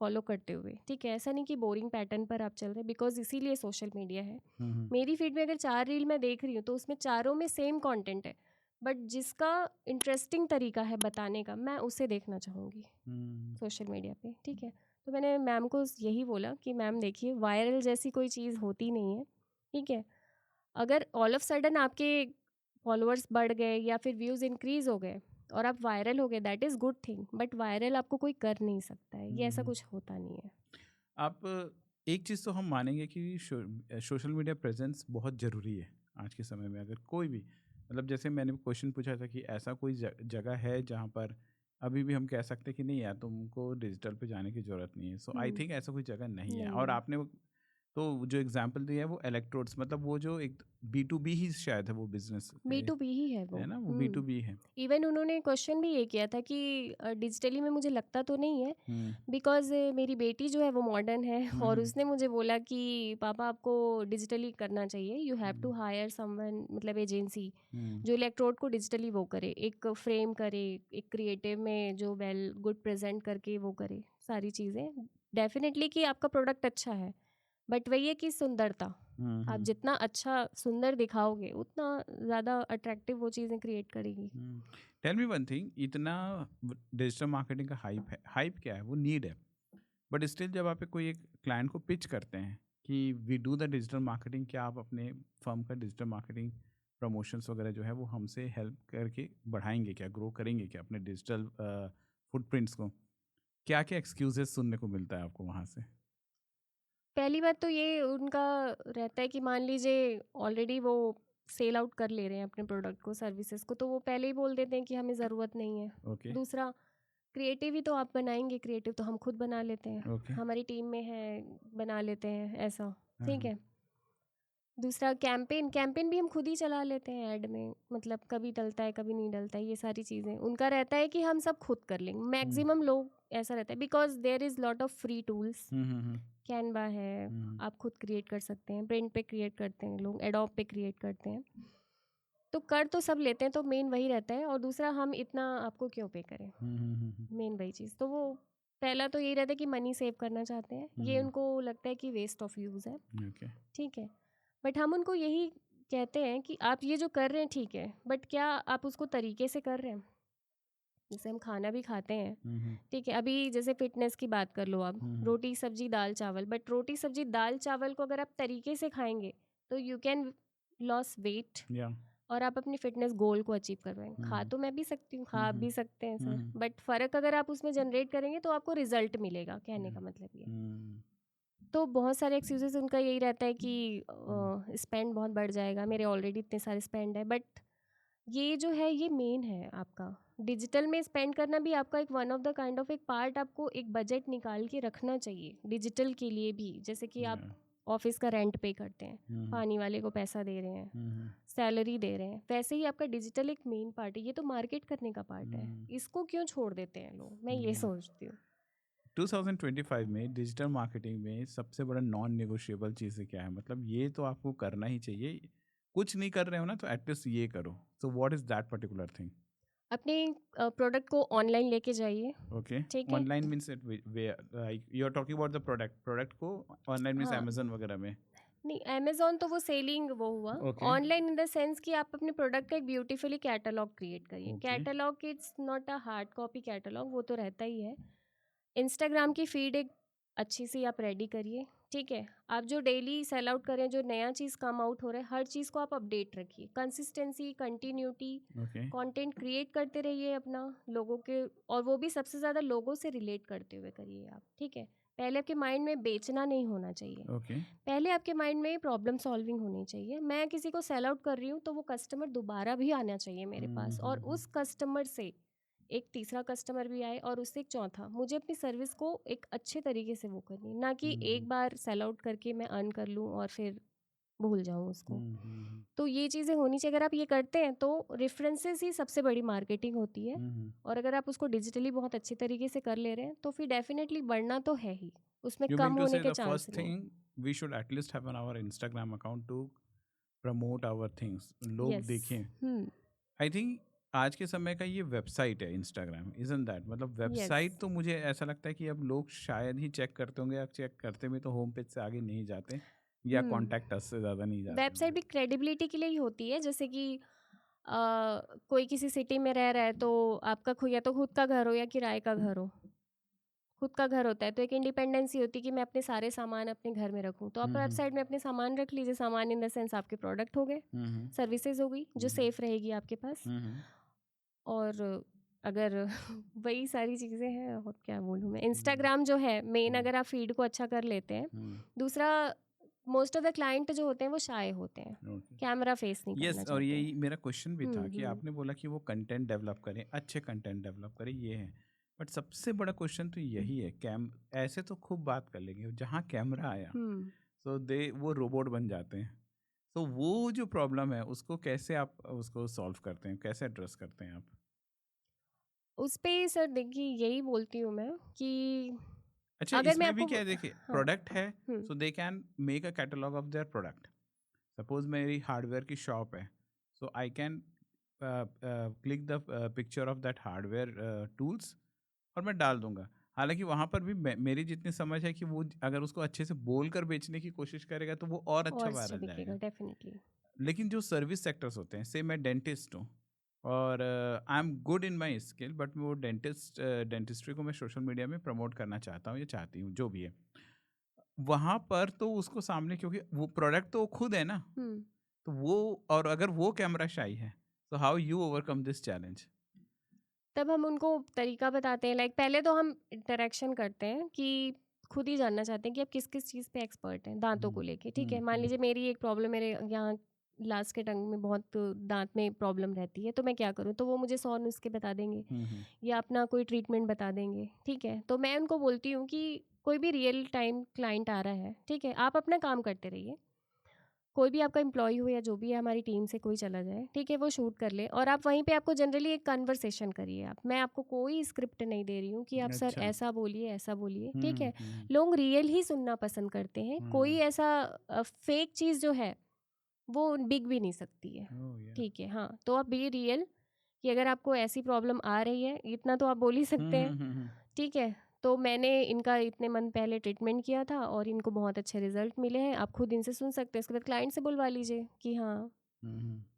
फॉलो करते हुए, ठीक है। ऐसा नहीं कि बोरिंग पैटर्न पर आप चल रहे हैं, बिकॉज इसीलिए सोशल मीडिया है। मेरी फीड में अगर 4 रील मैं देख रही हूँ तो उसमें चारों में सेम कंटेंट है, बट जिसका इंटरेस्टिंग तरीका है बताने का, मैं उसे देखना चाहूँगी सोशल मीडिया पे, ठीक है। तो मैंने मैम को यही बोला कि मैम देखिए, वायरल जैसी कोई चीज़ होती नहीं है, ठीक है। अगर ऑल ऑफ सडन आपके फॉलोअर्स बढ़ गए या फिर व्यूज़ इंक्रीज़ हो गए और आप वायरल हो गए, that is good thing, but viral आपको कोई कर नहीं सकता है, ये ऐसा कुछ होता नहीं है। आप एक चीज़ तो हम मानेंगे कि सोशल मीडिया प्रेजेंस बहुत ज़रूरी है आज के समय में। अगर कोई भी, मतलब जैसे मैंने क्वेश्चन पूछा था कि ऐसा कोई जगह है जहाँ पर अभी भी हम कह सकते हैं कि नहीं यार तुमको डिजिटल पे जाने की ज़रूरत नहीं है। सो आई थिंक ऐसा कोई जगह नहीं है। नहीं और है। आपने तो जो एग्जांपल दिया है वो इलेक्ट्रोड्स, मतलब वो जो एक B2B ही शायद है वो बिजनेस, B2B ही है वो। है ना, वो B2B है। इवन उन्होंने क्वेश्चन भी ये किया था कि डिजिटली में मुझे लगता तो नहीं है, बिकॉज मेरी बेटी जो है वो मॉडर्न है और उसने मुझे बोला कि पापा आपको डिजिटली करना चाहिए, you have to hire someone, मतलब एजेंसी जो इलेक्ट्रोड को डिजिटली वो करे, एक फ्रेम करे, एक क्रिएटिव में जो वेल गुड प्रेजेंट करके वो करे सारी चीज़ें। डेफिनेटली कि आपका प्रोडक्ट अच्छा है, बट वही है कि सुंदरता, आप जितना अच्छा सुंदर दिखाओगे उतना ज़्यादा अट्रैक्टिव वो चीज़ें क्रिएट करेगी। टेल मी वन थिंग, इतना डिजिटल मार्केटिंग का हाइप है, हाइप क्या है, वो नीड है, बट स्टिल जब आप कोई एक क्लाइंट को पिच करते हैं कि we do the digital marketing, क्या आप अपने फर्म का डिजिटल मार्केटिंग प्रमोशंस वगैरह जो है वो हमसे हेल्प करके बढ़ाएंगे क्या, ग्रो करेंगे क्या अपने डिजिटल फुटप्रिंट्स को, क्या क्या एक्सक्यूजेस सुनने को मिलता है आपको वहाँ से? पहली बात तो ये उनका रहता है कि मान लीजिए ऑलरेडी वो सेल आउट कर ले रहे हैं अपने प्रोडक्ट को, सर्विसेज को, तो वो पहले ही बोल देते हैं कि हमें ज़रूरत नहीं है। ओके। दूसरा, क्रिएटिव ही तो आप बनाएंगे, क्रिएटिव तो हम खुद बना लेते हैं, ओके। हमारी टीम में है, बना लेते हैं ऐसा, हाँ, ठीक हाँ। है। दूसरा, कैंपेन कैंपेन भी हम खुद ही चला लेते हैं ऐड में, मतलब कभी डलता है कभी नहीं डलता है, ये सारी चीज़ें उनका रहता है कि हम सब खुद कर लेंगे। मैक्सिमम लोग ऐसा रहता है, because there is lot of free tools, Canva है, आप खुद क्रिएट कर सकते हैं, प्रिंट पे क्रिएट करते हैं लोग, एडोब पे क्रिएट करते हैं, तो कर तो सब लेते हैं। तो मेन वही रहता है, और दूसरा, हम इतना आपको क्यों पे करें, मेन वही चीज़। तो वो पहला तो यही रहता है कि मनी सेव करना चाहते हैं, ये उनको लगता है कि वेस्ट ऑफ यूज़ है, ओके। ठीक है। बट हम उनको यही कहते हैं कि आप ये जो कर रहे हैं ठीक है, बट क्या आप उसको तरीके से कर रहे हैं। जैसे हम खाना भी खाते हैं, ठीक है, अभी जैसे फिटनेस की बात कर लो आप, रोटी सब्जी दाल चावल, बट रोटी सब्जी दाल चावल को अगर आप तरीके से खाएंगे तो यू कैन लॉस वेट या और आप अपनी फिटनेस गोल को अचीव कर पाएंगे। खा तो मैं भी सकती हूँ, खा आप भी सकते हैं सर, बट फ़र्क अगर आप उसमें जनरेट करेंगे तो आपको रिजल्ट मिलेगा, कहने का मतलब ये। तो बहुत सारे एक्सक्यूजेस उनका यही रहता है कि स्पेंड बहुत बढ़ जाएगा, मेरे ऑलरेडी इतने सारे स्पेंड है। बट ये जो है ये मेन है आपका, डिजिटल में स्पेंड करना भी आपका एक one of the kind of एक पार्ट, आपको एक बजट निकाल के रखना चाहिए डिजिटल के लिए भी। जैसे कि आप ऑफिस का रेंट पे करते हैं, पानी वाले को पैसा दे रहे हैं, सैलरी दे रहे हैं, वैसे ही आपका डिजिटल एक मेन पार्ट है, ये तो मार्केट करने का पार्ट है, इसको क्यों छोड़ देते हैं लोग, मैं ये सोचती हूँ। 2025 में डिजिटल मार्केटिंग में सबसे बड़ा नॉन नेगोशिएबल चीज़ें क्या है, मतलब ये तो आपको करना ही चाहिए, कुछ नहीं कर रहे हो ना तो एटलीस्ट ये करो, so what is that particular thing? अपने प्रोडक्ट को ऑनलाइन लेके जाइए, ओके। ठीक है। Online means it like you are talking about the product को ऑनलाइन मीन्स हाँ, अमेजन वगैरह में? नहीं, अमेजोन तो वो सेलिंग वो हुआ। Okay. Online in the sense कि आप अपने प्रोडक्ट का एक ब्यूटीफुली कैटलॉग क्रिएट करिए। Okay. Catalogue it's not a hard copy catalogue, वो तो रहता ही है। इंस्टाग्राम की फीड एक अच्छी सी आप रेडी करिए, ठीक है। आप जो डेली सेल आउट करें, जो नया चीज़ कम आउट हो रहा है, हर चीज़ को आप अपडेट रखिए, consistency, continuity, okay. Content create करते रहिए अपना लोगों के, और वो भी सबसे ज़्यादा लोगों से रिलेट करते हुए करिए आप, ठीक है। पहले आपके माइंड में बेचना नहीं होना चाहिए, ओके। पहले आपके माइंड में प्रॉब्लम सॉल्विंग होनी चाहिए। मैं किसी को सेल आउट कर रही हूँ तो वो कस्टमर दोबारा भी आना चाहिए मेरे पास, और उस कस्टमर से एक तीसरा कस्टमर भी आए, और उससे एक चौथा। मुझे अपनी सर्विस को एक अच्छे तरीके से वो करनी है, ना कि एक बार सेल आउट करके मैं अर्न कर लूँ और फिर भूल जाऊँ उसको। तो ये चीज़ें होनी चाहिए। अगर आप ये करते हैं तो रेफरेंसेस ही सबसे बड़ी मार्केटिंग होती है, और अगर आप उसको डिजिटली बहुत अच्छी तरीके से कर ले रहे हैं तो फिर डेफिनेटली बढ़ना तो है ही, उसमें You कम mean to होने say के the चांस first नहीं है। thing we should at least have on our Instagram account to promote our things. लोग यस। देखें. आई थिंक आज के समय का ये वेबसाइट है इंस्टाग्राम, इजंट दैट? मतलब यस। वेबसाइट तो मुझे ऐसा लगता है कि अब लोग शायद ही चेक करते होंगे, या चेक करते भी तो होम पेज से आगे नहीं जाते, या कॉन्टैक्ट अस से ज़्यादा नहीं जाते वेबसाइट होंगे. भी क्रेडिबिलिटी के लिए ही होती है। जैसे कि कोई किसी सिटी में रह रहा है तो आपका या तो खुद का घर हो या किराए का घर हो। खुद का घर होता है तो एक इंडिपेंडेंसी होती है कि मैं अपने सारे सामान अपने घर में रखूं। तो आप वेबसाइट में अपने सामान रख लीजिए। सामान इन द सेंस आपके प्रोडक्ट हो गए, सर्विसेज हो गई जो सेफ रहेगी आपके पास। और अगर वही सारी चीज़ें हैं, और क्या बोलूँ मैं। इंस्टाग्राम जो है मेन, अगर आप फीड को अच्छा कर लेते हैं। दूसरा, मोस्ट ऑफ द क्लाइंट जो होते हैं वो शाय होते हैं, कैमरा फेस नहीं करना यस, और चाहते हैं। यही मेरा क्वेश्चन भी था कि हम्म। आपने बोला कि वो कंटेंट डेवलप करें, अच्छे कंटेंट डेवलप करें, ये है, बट सबसे बड़ा क्वेश्चन तो यही है, कैम ऐसे तो खूब बात कर लेंगे, जहाँ कैमरा आया हम्म। तो वो रोबोट बन जाते हैं. तो वो जो प्रॉब्लम है उसको कैसे आप उसको सॉल्व करते हैं, कैसे एड्रेस करते हैं आप? उस पे सर देखिए यही बोलती हूँ मैं कि अच्छा, अगर मैं इसमें भी आपको क्या है, देखिए हाँ। प्रोडक्ट है, hmm. So they can make a catalogue of their product. Suppose मेरी हार्डवेयर की शॉप है, so I can click the picture of that hardware tools और मैं डाल दूंगा. हालांकि वहाँ पर भी मेरी जितनी समझ है कि वो अगर उसको अच्छे से बोल कर बेचने की कोशिश करेगा तो वो और अच्छा और अच्छा वायरल बिकेगा जाएगा. डेफिनेटली। लेकिन जो सर्विस सेक्टर्स होते हैं, से मैं डेंटिस्ट हूँ और I am good in my skill, but वो डेंटिस्ट्री को मैं सोशल मीडिया में प्रमोट करना चाहता हूँ या चाहती हूँ, जो भी है. वहाँ पर तो उसको सामने, क्योंकि वो प्रोडक्ट तो वो खुद है ना, तो वो, और अगर वो कैमरा शाई है, तो how you overcome this challenge? तब हम उनको तरीका बताते हैं। लाइक पहले तो हम इंटरेक्शन करते हैं कि खुद ही जानना चाहते हैं कि आप किस किस चीज़ पे एक्सपर्ट हैं दांतों को लेके। ठीक है, मान लीजिए मेरी एक प्रॉब्लम, मेरे यहाँ लास्ट के टंग में बहुत दांत में प्रॉब्लम रहती है, तो मैं क्या करूँ? तो वो मुझे 100 नुस्खे बता देंगे या अपना कोई ट्रीटमेंट बता देंगे। ठीक है, तो मैं उनको बोलती हूँ कि कोई भी रियल टाइम क्लाइंट आ रहा है, ठीक है, आप अपना काम करते रहिए। कोई भी आपका एम्प्लॉय हो या जो भी है, हमारी टीम से कोई चला जाए, ठीक है, वो शूट कर ले, और आप वहीं पे आपको जनरली एक कन्वर्सेशन करिए। आप, मैं आपको कोई स्क्रिप्ट नहीं दे रही हूँ कि आप सर अच्छा. ऐसा बोलिए ऐसा बोलिए। ठीक है, हम्म. लोग रियल ही सुनना पसंद करते हैं। कोई ऐसा फेक चीज़ जो है वो बिक भी नहीं सकती है। ओह या. ठीक है, हाँ, तो आप बी रियल कि अगर आपको ऐसी प्रॉब्लम आ रही है, इतना तो आप बोल ही सकते हैं। ठीक है, तो मैंने इनका इतने मंथ पहले ट्रीटमेंट किया था और इनको बहुत अच्छे रिजल्ट मिले हैं। आप खुद इनसे सुन सकते हैं। उसके बाद क्लाइंट से बुलवा लीजिए कि हाँ,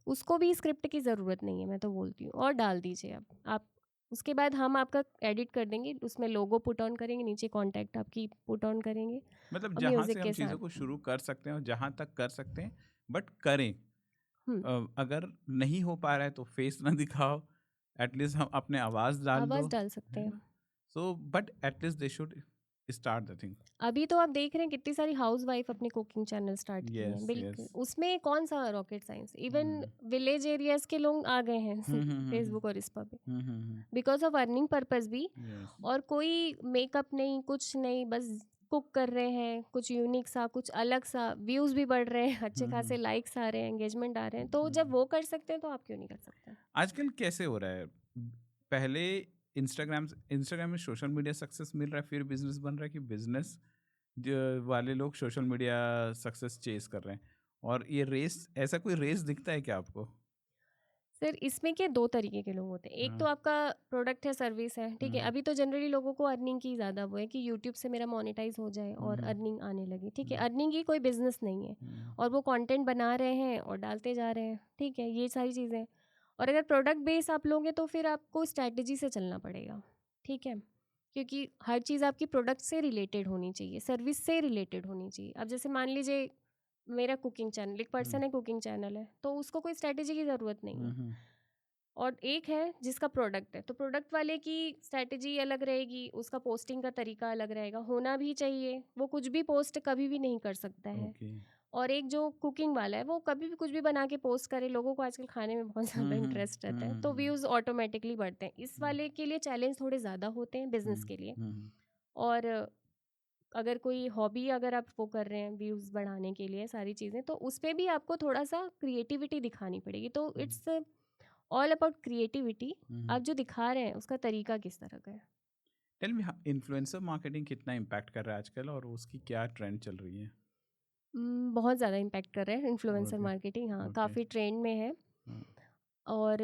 उसको भी स्क्रिप्ट की ज़रूरत नहीं है, मैं तो बोलती हूँ, और डाल दीजिए आप। उसके बाद हम आपका एडिट कर देंगे, उसमें लोगो पुट ऑन करेंगे, नीचे कॉन्टैक्ट आपकी पुट ऑन करेंगे मतलब और जहाँ से म्यूज़िक हम के चीज़ों साथ। को शुरू कर सकते हैं और जहाँ तक कर सकते हैं, बट करें. हम्म, अगर नहीं हो पा रहा है तो फेस ना दिखाओ, एटलीस्ट हम अपने आवाज़ डाल दो, आवाज़ डाल सकते है हैं। ना? So but at least they should start the thing. अभी तो आप देख रहे हैं कितनी सारी हाउस वाइफ अपने कुकिंग चैनल स्टार्ट किए हैं। यस, बिल्कुल, यस. उसमें कौन सा rocket science. Even village areas के लोग आ गए हैं हम्म. फेसबुक और इस पर भी, बिकॉज ऑफ अर्निंग पर्पस भी। यस. और कोई मेकअप नहीं, कुछ नहीं, बस कुक कर रहे हैं कुछ यूनिक सा, कुछ अलग सा, व्यूज़ भी बढ़ रहे हैं, अच्छे खासे लाइक्स आ रहे हैं, एंगेजमेंट आ रहे हैं। तो जब वो कर सकते हैं तो आप क्यों नहीं कर सकते? आजकल कैसे हो रहा है? पहले इंस्टाग्राम इंस्टाग्राम में सोशल मीडिया सक्सेस मिल रहा है, फिर बिजनेस बन रहा है, कि बिजनेस जो वाले लोग सोशल मीडिया सक्सेस चेस कर रहे हैं? और ये रेस, ऐसा कोई रेस दिखता है क्या आपको? सर इसमें क्या, दो तरीके के लोग होते हैं। एक हाँ. तो आपका प्रोडक्ट है, सर्विस है, ठीक है। अभी तो जनरली लोगों को अर्निंग की ज़्यादा वो है कि यूट्यूब से मेरा मोनेटाइज हो जाए और अर्निंग आने लगे। ठीक है, अर्निंग की कोई बिजनेस नहीं है, और वो कंटेंट बना रहे हैं और डालते जा रहे हैं। ठीक है, ये सारी चीज़ें। और अगर प्रोडक्ट बेस आप लोगे तो फिर आपको स्ट्रैटेजी से चलना पड़ेगा। ठीक है, क्योंकि हर चीज़ आपकी प्रोडक्ट से रिलेटेड होनी चाहिए, सर्विस से रिलेटेड होनी चाहिए। अब जैसे मान लीजिए मेरा कुकिंग चैनल, एक पर्सन है कुकिंग चैनल है, तो उसको कोई स्ट्रैटेजी की ज़रूरत नहीं है। और एक है जिसका प्रोडक्ट है, तो प्रोडक्ट वाले की स्ट्रैटेजी अलग रहेगी, उसका पोस्टिंग का तरीका अलग रहेगा, होना भी चाहिए। वो कुछ भी पोस्ट कभी भी नहीं कर सकता है। ओके. और एक जो कुकिंग वाला है, वो कभी भी कुछ भी बना के पोस्ट करे। लोगों को आजकल खाने में बहुत ज़्यादा इंटरेस्ट रहता है, तो व्यूज़ ऑटोमेटिकली बढ़ते हैं। इस वाले के लिए चैलेंज थोड़े ज़्यादा होते हैं बिजनेस के लिए। और अगर कोई हॉबी अगर आप वो कर रहे हैं व्यूज़ बढ़ाने के लिए सारी चीज़ें, तो उस पे भी आपको थोड़ा सा क्रिएटिविटी दिखानी पड़ेगी। तो इट्स ऑल अबाउट क्रिएटिविटी। आप जो दिखा रहे हैं उसका तरीका किस तरह का है। टेल मी, इन्फ्लुएंसर मार्केटिंग कितना इम्पैक्ट कर रहा है आजकल और उसकी क्या ट्रेंड चल रही है? बहुत ज़्यादा इम्पैक्ट कर रहा है इन्फ्लुएंसर ओके, मार्केटिंग, हाँ ओके। काफ़ी ट्रेंड में है। हाँ। और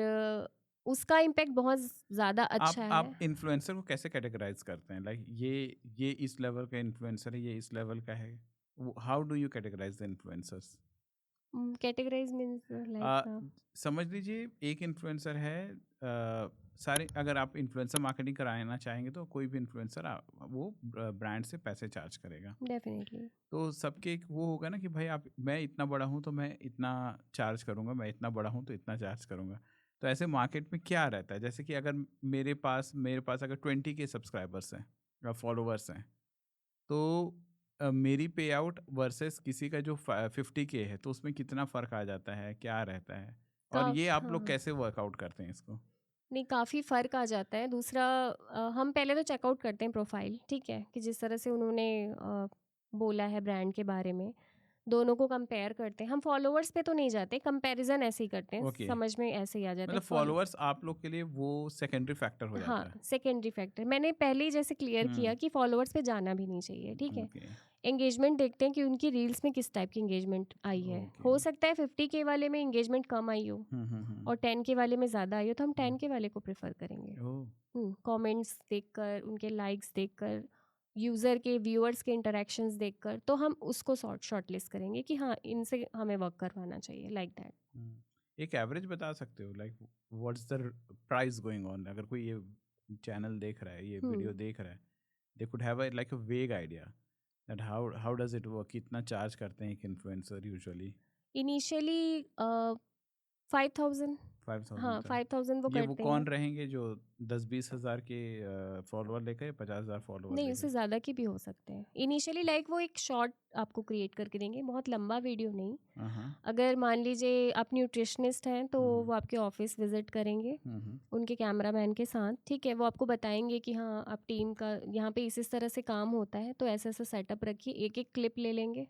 उसका इम्पैक्ट बहुत ज़्यादा आप अच्छा है। आप इन्फ्लुएंसर को कैसे कैटेगराइज़ करते हैं? लाइक ये इस लेवल का इन्फ्लुएंसर है, ये इस लेवल का है। How do you categorise the influencers? Categorise means uh, like समझ लीजिए एक इन्फ्लुएंसर है, सारे अगर आप इन्फ्लुएंसर मार्केटिंग कराना चाहेंगे तो कोई भी इन्फ्लुएंसर वो ब्रांड से पैसे चार्ज करेगा। डेफिनेटली। तो सबके एक वो होगा ना कि भाई आप, मैं इतना बड़ा हूँ तो मैं इतना चार्ज करूँगा, मैं इतना बड़ा हूँ तो इतना चार्ज करूँगा। तो ऐसे मार्केट में क्या रहता है? जैसे कि अगर मेरे पास अगर 20 के सब्सक्राइबर्स हैं या फॉलोवर्स हैं, तो मेरी पे आउट वर्सेस किसी का जो 50 के है, तो उसमें कितना फ़र्क आ जाता है, क्या रहता है? और ये आप लोग हाँ, कैसे वर्कआउट करते हैं इसको? नहीं काफ़ी फ़र्क आ जाता है। दूसरा हम पहले तो चेकआउट करते हैं प्रोफाइल, ठीक है, कि जिस तरह से उन्होंने बोला है ब्रांड के बारे में, दोनों को कंपेयर करते हैं। हम फॉलोवर्स पे तो नहीं जाते, कंपैरिजन ऐसे ही करते हैं, ओके, समझ में ऐसे ही आ जाता है मतलब फॉलो। फॉलोवर्स आप लोग के लिए वो सेकेंडरी फैक्टर हो हाँ, जाता है। सेकेंडरी फैक्टर मैंने पहले ही जैसे क्लियर किया हुँ, कि फॉलोवर्स पे जाना भी नहीं चाहिए, ठीक है। ओके, एंगेजमेंट देखते हैं कि उनकी रील्स में किस टाइप की एंगेजमेंट आई है। ओके। हो सकता है 50 के वाले में एंगेजमेंट कम आई हो हुँ, हुँ, हुँ। और 10 के वाले में ज़्यादा आई हो, तो हम हुँ, 10 के वाले को प्रेफर करेंगे। ओह! कमेंट्स देखकर, उनके लाइक्स देखकर, यूज़र के व्यूअर्स के इंटरेक्शंस देखकर, तो हम उसको शॉर्टलिस्ट करेंगे कि हाँ, इनसे हमें वर्क करवाना चाहिए, लाइक दैट। हुँ। एक एवरेज बता सकते हो, like what's the price going on? अगर कोई ये चैनल देख रहा है, ये वीडियो हम्म देख रहा है, they could have a like a vague idea that how how does it work? कितना चार्ज करते हैं एक इन्फ्लुएंसर यूजुअली? इनिशियली 5000। 5000 हाँ, तक? 5000 वो ये वो करते हैं। कौन रहेंगे जो 10-20 हज़ार के फॉलोवर लेकर या 50,000 फॉलोवर नहीं, उससे लेकर? ज़्यादा की भी हो सकते हैं। इनिशियली लाइक वो एक शॉर्ट आपको क्रिएट करके देंगे, बहुत लंबा वीडियो नहीं। हाँ, हाँ। अगर मान लीजिए आप न्यूट्रिशनिस्ट हैं, तो हुँ, हुँ। वो आपके ऑफिस विजिट करेंगे हुँ, हुँ। उनके कैमरामैन के साथ, ठीक है। वो आपको बताएंगे कि हाँ, आप टीम का यहाँ पे इस तरह से काम होता है, तो ऐसा ऐसा सेटअप रखिए। एक एक क्लिप ले लेंगे,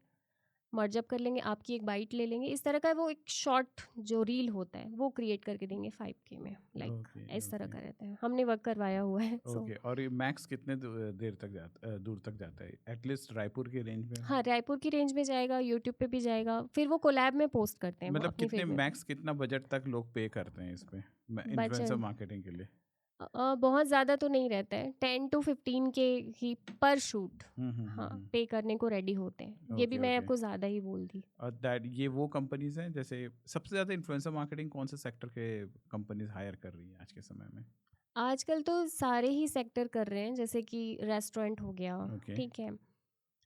मर्जअप कर लेंगे, आपकी एक बाइट ले लेंगे। इस तरह का वो एक शॉर्ट जो रील होता है वो क्रिएट करके देंगे 5K में, लाइक ओके, इस तरह ओके। का रहता है। हमने वर्क करवाया हुआ है सो। ओके, और ये मैक्स कितने देर तक दूर तक जाता है? एटलीस्ट रायपुर की रेंज में? हाँ, रायपुर की रेंज में जाएगा, यूट्यूब पे भी जाएगा, फिर वो कोलैब में पोस्ट करते हैं वो मतलब अपनी कितने फेवरेट। मैक्स कितना बजट तक लोग पे करते हैं इस पे इन्फ्लुएंसर बजट मार्केटिंग के लिए? बहुत ज़्यादा तो नहीं रहता है, 10 to 15K ही पर शूट। हाँ, हम्म। पे करने को रेडी होते हैं। ये भी ओके, मैं ओके। आपको ज़्यादा ही बोल दी। और दैट ये वो कंपनीज हैं, जैसे सबसे ज़्यादा इन्फ्लुएंसर मार्केटिंग कौन से सेक्टर के कंपनीज हायर कर रही है आज के समय में? आजकल तो सारे ही सेक्टर कर रहे हैं, जैसे कि रेस्टोरेंट हो गया, ओके। ठीक है।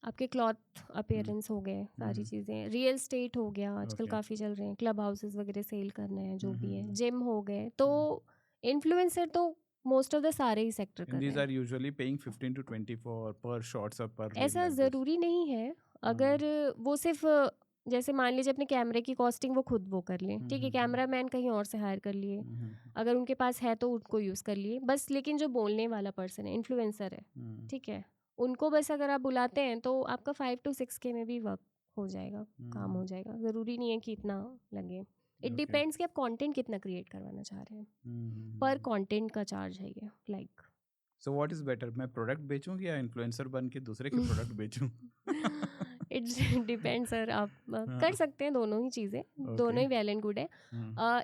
आपके क्लॉथ हम्म, अपीयरेंस हो गए, सारी हम्म। चीज़ें, रियल स्टेट हो गया, आजकल ओके। काफ़ी चल रहे हैं, क्लब हाउसेस वगैरह सेल करना है, जो भी है, हम्म। जिम हो गए। तो इन्फ्लुएंसर तो मोस्ट ऑफ द सारे ही सेक्टर एंड कर रहे दीज हैं। Are usually paying 15 to 20 for per shorts और पर रील ऐसा लाइक दिस? ज़रूरी नहीं है। अगर वो सिर्फ जैसे मान लीजिए अपने कैमरे की कॉस्टिंग वो खुद वो कर लें, ठीक है, कैमरामैन कहीं और से हायर कर लिए, अगर उनके पास है तो उनको यूज़ कर लिए बस। लेकिन जो बोलने वाला पर्सन है, इन्फ्लुएंसर है, ठीक है, उनको बस अगर आप बुलाते हैं तो आपका 5 to 6K में भी वर्क हो जाएगा, काम हो जाएगा। ज़रूरी नहीं है कि इतना लगे। It okay. डिपेंड्स कि आप कंटेंट कितना क्रिएट करवाना चाह रहे हैं। पर कंटेंट का चार्ज है ये, like. So what is better, मैं प्रोडक्ट बेचूं या इन्फ्लुएंसर बन के दूसरे के प्रोडक्ट बेचूं? It's depends sir. आप कर हाँ, सकते हैं दोनों ही चीज़ें, ओके। दोनों ही वेल एंड गुड है।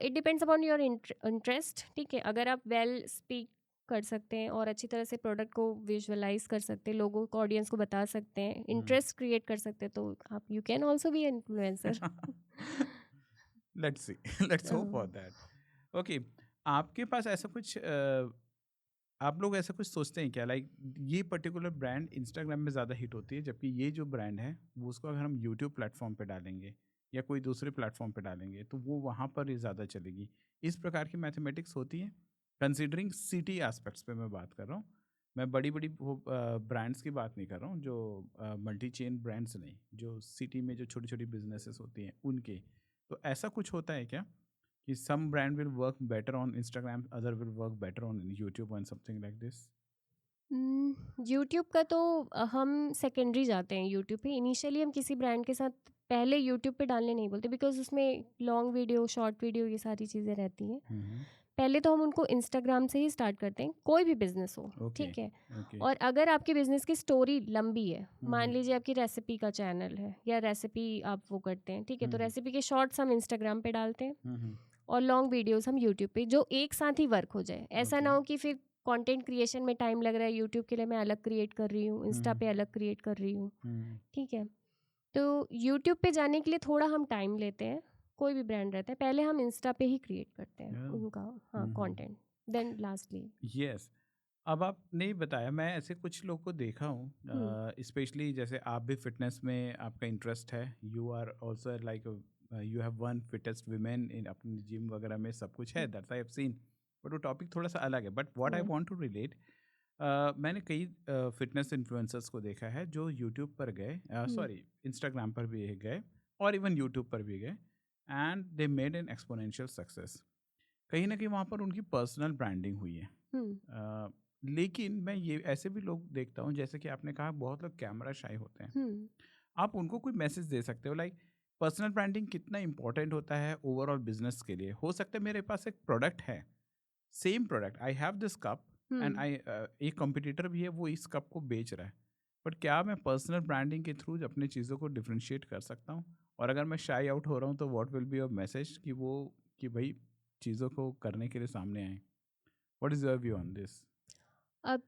It depends upon your interest, ठीक है। अगर आप वेल स्पीक कर सकते हैं और अच्छी तरह से प्रोडक्ट को विजुअलाइज कर सकते हैं, लोगों को, ऑडियंस को बता सकते हैं, इंटरेस्ट क्रिएट कर सकते हैं, तो आप you can also be influencer. Let's see, let's hope for that. Okay, आपके पास ऐसा कुछ आप लोग ऐसा कुछ सोचते हैं क्या, लाइक ये पर्टिकुलर ब्रांड इंस्टाग्राम में ज़्यादा हिट होती है, जबकि ये जो ब्रांड है वो उसको अगर हम यूट्यूब प्लेटफॉर्म पे डालेंगे या कोई दूसरे प्लेटफॉर्म पे डालेंगे तो वो वहाँ पर ही ज़्यादा चलेगी? इस प्रकार की मैथमेटिक्स होती है, कंसिडरिंग सिटी एस्पेक्ट्स पे मैं बात कर रहा हूँ। मैं बड़ी बड़ी वो ब्रांड्स की बात नहीं कर रहा हूँ, जो मल्टी चेन ब्रांड्स नहीं, जो सिटी में जो छोटी छोटी बिजनेसेस होती हैं उनके। तो ऐसा कुछ होता है क्या कि some brand will work better on Instagram, other will work better on YouTube and something like this? YouTube का तो हम सेकेंडरी जाते हैं यूट्यूब पे। इनिशियली हम किसी ब्रांड के साथ पहले यूट्यूब पे डालने नहीं बोलते, बिकॉज उसमें लॉन्ग वीडियो, शॉर्ट वीडियो, ये सारी चीज़ें रहती हैं। पहले तो हम उनको इंस्टाग्राम से ही स्टार्ट करते हैं, कोई भी बिजनेस हो, ओके ठीक है। ओके और अगर आपके बिजनेस की स्टोरी लंबी है, मान लीजिए आपकी रेसिपी का चैनल है या रेसिपी आप वो करते हैं, ठीक है, तो रेसिपी के शॉर्ट्स हम इंस्टाग्राम पे डालते हैं और लॉन्ग वीडियोस हम यूट्यूब पे, जो एक साथ ही वर्क हो जाए। ऐसा ना हो कि फिर कंटेंट क्रिएशन में टाइम लग रहा है, यूट्यूब के लिए मैं अलग क्रिएट कर रही हूँ, इंस्टा पे अलग क्रिएट कर रही हूँ, ठीक है। तो यूट्यूब पे जाने के लिए थोड़ा हम टाइम लेते हैं, कोई भी ब्रांड रहता है, पहले हम इंस्टा पे ही क्रिएट करते हैं Yeah. उनका, हाँ, कंटेंट, देन लास्टली। यस। अब आपने बताया, मैं ऐसे कुछ लोग को देखा हूँ, स्पेशली जैसे आप भी फिटनेस में आपका इंटरेस्ट है, you are also like you have one fittest women in अपनी जिम वगैरह में सब कुछ है, that's I have seen, but वो टॉपिक थोड़ा सा अलग है। But what I want to relate, मैंने कई फिटनेस इन्फ्लुएंसर्स को देखा है जो यूट्यूब पर गए, सॉरी इंस्टाग्राम पर भी गए और इवन यूट्यूब पर भी गए, and they made an exponential success. कहीं ना कहीं वहाँ पर उनकी पर्सनल ब्रांडिंग हुई है। लेकिन मैं ये ऐसे भी लोग देखता हूँ, जैसे कि आपने कहा बहुत लोग कैमरा शाई होते हैं, आप उनको कोई मैसेज दे सकते हो लाइक पर्सनल ब्रांडिंग कितना इंपॉर्टेंट होता है ओवरऑल बिजनेस के लिए? हो सकता है मेरे पास एक प्रोडक्ट है, same product, I have this cup and I, एक कंपटीटर भी है वो इस कप को बेच रहा है, बट क्या मैं पर्सनल ब्रांडिंग के थ्रू अपनी चीज़ों को डिफ्रेंशिएट कर सकता हूँ? और अगर मैं शाई आउट हो रहा हूँ तो what will be your message कि वो, कि भाई चीज़ों को करने के लिए सामने आए? What is your view on this? अब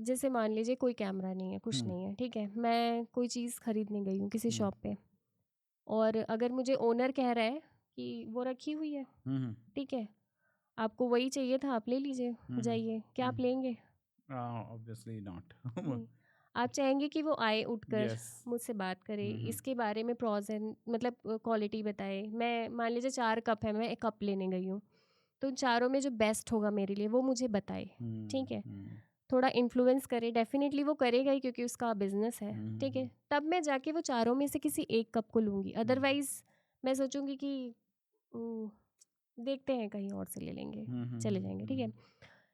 जैसे मान लीजिए कोई कैमरा नहीं है, कुछ नहीं है, ठीक है, मैं कोई चीज़ खरीदने गई हूँ किसी शॉप पे, और अगर मुझे ओनर कह रहा है कि वो रखी हुई है, ठीक है, आपको वही चाहिए था, आप ले लीजिए, जाइए, क्या आप लेंगे? Obviously not. नहीं, आप चाहेंगे कि वो आए उठकर यस। मुझसे बात करे, इसके बारे में प्रॉज एंड मतलब क्वालिटी बताए। मैं मान लीजिए 4 कप है, मैं एक कप लेने गई हूँ, तो उन चारों में जो बेस्ट होगा मेरे लिए वो मुझे बताए, ठीक है, थोड़ा इन्फ्लुएंस करे, डेफिनेटली वो करेगा ही क्योंकि उसका बिजनेस है, ठीक है, तब मैं जाके वो चारों में से किसी एक कप को लूँगी। अदरवाइज मैं सोचूंगी कि देखते हैं कहीं और से ले लेंगे, चले जाएंगे, ठीक है।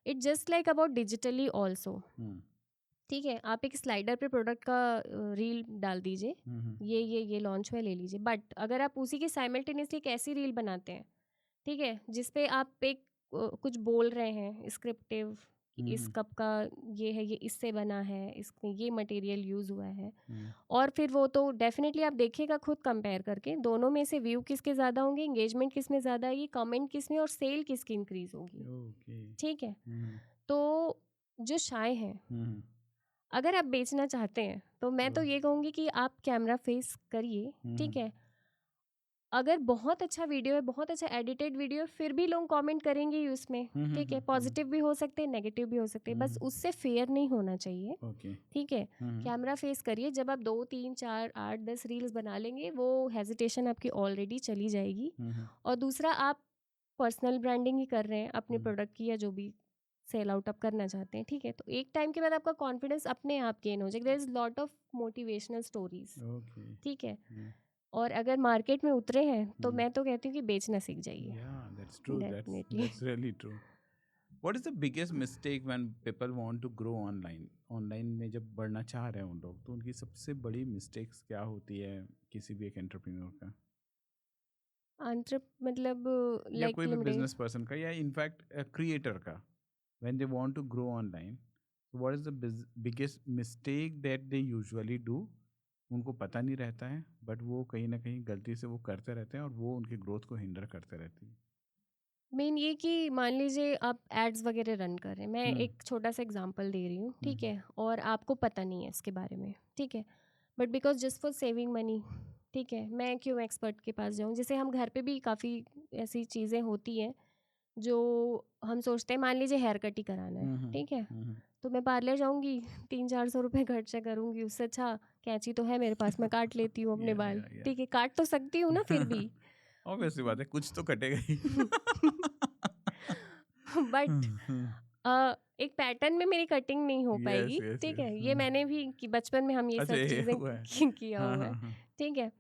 It just like about digitally also, ठीक है, आप एक स्लाइडर पे प्रोडक्ट का रील डाल दीजिए, ये लॉन्च में ले लीजिए, बट अगर आप उसी के साइमल्टेनियसली एक ऐसी रील बनाते हैं, ठीक है, जिसपे आप एक कुछ बोल रहे हैं स्क्रिप्टिव, इस कप का ये है, ये इससे बना है, इसमें ये मटेरियल यूज़ हुआ है, और फिर वो तो डेफिनेटली आप देखिएगा खुद कंपेयर करके, दोनों में से व्यू किसके ज़्यादा होंगे, एंगेजमेंट किस में ज़्यादा है, कमेंट किस में, और सेल किसकी इंक्रीज होगी, ठीक है। तो जो शाय हैं, अगर आप बेचना चाहते हैं तो मैं तो ये कहूँगी कि आप कैमरा फेस करिए, ठीक है। अगर बहुत अच्छा वीडियो है, बहुत अच्छा एडिटेड वीडियो है, फिर भी लोग कमेंट करेंगे ही उसमें, ठीक है, पॉजिटिव भी हो सकते हैं, नेगेटिव भी हो सकते हैं, बस उससे फेयर नहीं होना चाहिए, ठीक है। कैमरा फेस करिए, जब आप 2, 3, 4, 8, 10 रील्स बना लेंगे, वो हेजिटेशन आपकी ऑलरेडी चली जाएगी। और दूसरा, आप पर्सनल ब्रांडिंग ही कर रहे हैं अपने प्रोडक्ट की या जो भी सेल आउट आप करना चाहते हैं, ठीक है, तो एक टाइम के बाद आपका कॉन्फिडेंस अपने आप गेन हो जाएगा। There is lot of motivational stories, ठीक है। और अगर मार्केट में उतरे हैं तो मैं तो कहती हूँ कि बेचना सीख जाइए। Yeah, that's true. Definitely. That's really true. What is the biggest mistake when people want to grow online? Online में जब बढ़ना चाह रहे हैं उन लोग, तो उनकी सबसे बड़ी मिस्टेक्स क्या होती है किसी भी एक एंटरप्रेन्योर का, मतलब या लाइक कोई भी लिमिटेड। बिजनेस पर्सन का, या इनफैक्ट क्रिएटर का? when they want to grow online, so what is the biggest mistake that they usually do? उनको पता नहीं रहता है, बट वो कहीं ना कहीं गलती से वो करते रहते हैं और वो उनकी ग्रोथ को हिंडर करते रहती है। मेन ये कि मान लीजिए आप एड्स वगैरह रन कर रहे हैं, मैं एक छोटा सा एग्जांपल दे रही हूँ, ठीक है, और आपको पता नहीं है इसके बारे में, ठीक है, but because just for saving money, ठीक है, मैं क्यों एक्सपर्ट के पास जाऊँ। जैसे हम घर पे भी काफ़ी ऐसी चीज़ें होती हैं जो हम सोचते हैं, मान लीजिए हेयर कट ही कराना है, ठीक है, तो मैं पार्लर जाऊँगी, 300-400 रुपये खर्चा करूँगी, उससे अच्छा कैंची तो है मेरे पास, मैं काट लेती हूँ अपने बाल, ठीक है, काट तो सकती हूँ ना फिर भी। ऑब्वियसली बात है, कुछ तो कटेगा ही। बट एक पैटर्न में मेरी कटिंग नहीं हो यस पाएगी, यस ठीक यस। है, ये मैंने भी कि बचपन में हम ये अच्छा, सब ये चीज़ें हुआ है। किया हाँ हुआ हाँ है, हाँ। ठीक है।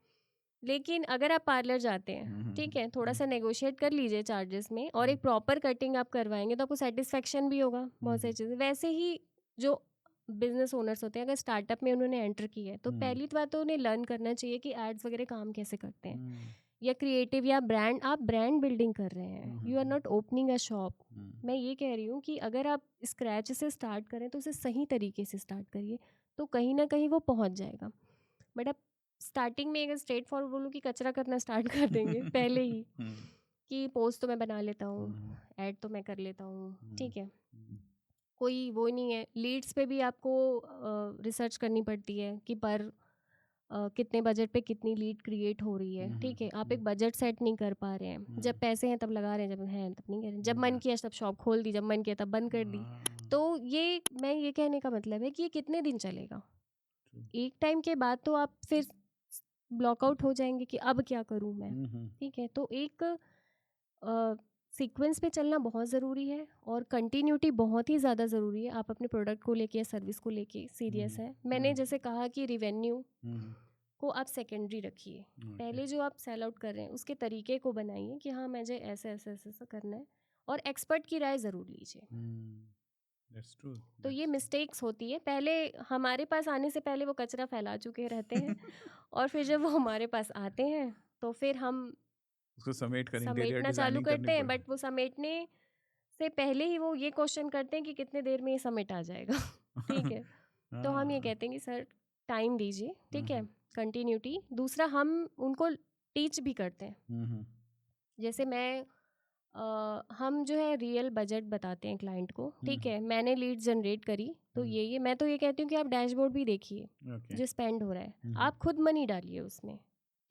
लेकिन अगर आप पार्लर जाते हैं, ठीक है, थोड़ा सा नेगोशिएट कर लीजिए चार्जेस में, और एक प्रॉपर कटिंग आप करवाएंगे तो आपको सेटिस्फेक्शन भी होगा, बहुत सारी चीज़ें। वैसे ही जो बिजनेस ओनर्स होते हैं, अगर स्टार्टअप में उन्होंने एंटर किया है तो हम्म, पहली बात तो उन्हें लर्न करना चाहिए कि एड्स वगैरह काम कैसे करते हैं, हम्म, या क्रिएटिव या ब्रांड, आप ब्रांड बिल्डिंग कर रहे हैं, hmm, you are not opening a shop. Hmm, मैं ये कह रही हूँ कि अगर आप स्क्रैच से स्टार्ट करें तो उसे सही तरीके से स्टार्ट करिए, तो कहीं ना कहीं वो पहुँच जाएगा। बट आप स्टार्टिंग में अगर स्ट्रेट फॉरवर्ड बोलूँ कि कचरा करना स्टार्ट कर देंगे पहले ही, हम्म, कि पोस्ट तो मैं बना लेता हूँ, हम्म, ऐड तो मैं कर लेता हूँ, हम्म, ठीक है, हम्म, कोई वो नहीं है। लीड्स पे भी आपको रिसर्च करनी पड़ती है कि पर कितने बजट पे कितनी लीड क्रिएट हो रही है, ठीक है। आप एक बजट सेट नहीं कर पा रहे हैं, जब पैसे हैं तब लगा रहे हैं, जब हैं तब नहीं कर रहे हैं, जब मन किया तब शॉप खोल दी, जब मन किया तब बंद कर दी। तो ये मैं ये कहने का मतलब है कि ये कितने दिन चलेगा, एक टाइम के बाद तो आप फिर ब्लॉकआउट हो जाएंगे कि अब क्या करूं मैं, ठीक है। तो एक सीक्वेंस में चलना बहुत ज़रूरी है, और कंटिन्यूटी बहुत ही ज़्यादा ज़रूरी है। आप अपने प्रोडक्ट को लेके या सर्विस को लेके सीरियस है। मैंने जैसे कहा कि रिवेन्यू को आप सेकेंडरी रखिए, पहले जो आप सेल आउट कर रहे हैं उसके तरीके को बनाइए कि हाँ मुझे ऐसे ऐसे ऐसे ऐसा करना है, और एक्सपर्ट की राय ज़रूर लीजिए। That's true. तो ये मिस्टेक्स होती है, पहले हमारे पास आने से पहले वो कचरा फैला चुके रहते हैं और फिर जब वो हमारे पास आते हैं तो फिर हम उसको समेट कर इंटीरियर समेटना चालू डिजाइनिंग करनी करते हैं, पड़े। बट वो समेटने से पहले ही वो ये क्वेश्चन करते हैं कि कितने देर में ये समेट आ जाएगा ठीक है। तो हम ये कहते हैं कि सर टाइम दीजिए, ठीक है, कंटिन्यूटी। दूसरा हम उनको टीच भी करते हैं, जैसे मैं हम जो है रियल बजट बताते हैं क्लाइंट को, ठीक है। मैंने लीड जनरेट करी तो ये मैं तो ये कहती हूँ कि आप डैशबोर्ड भी देखिए ओके। जो स्पेंड हो रहा है, आप खुद मनी डालिए उसमें,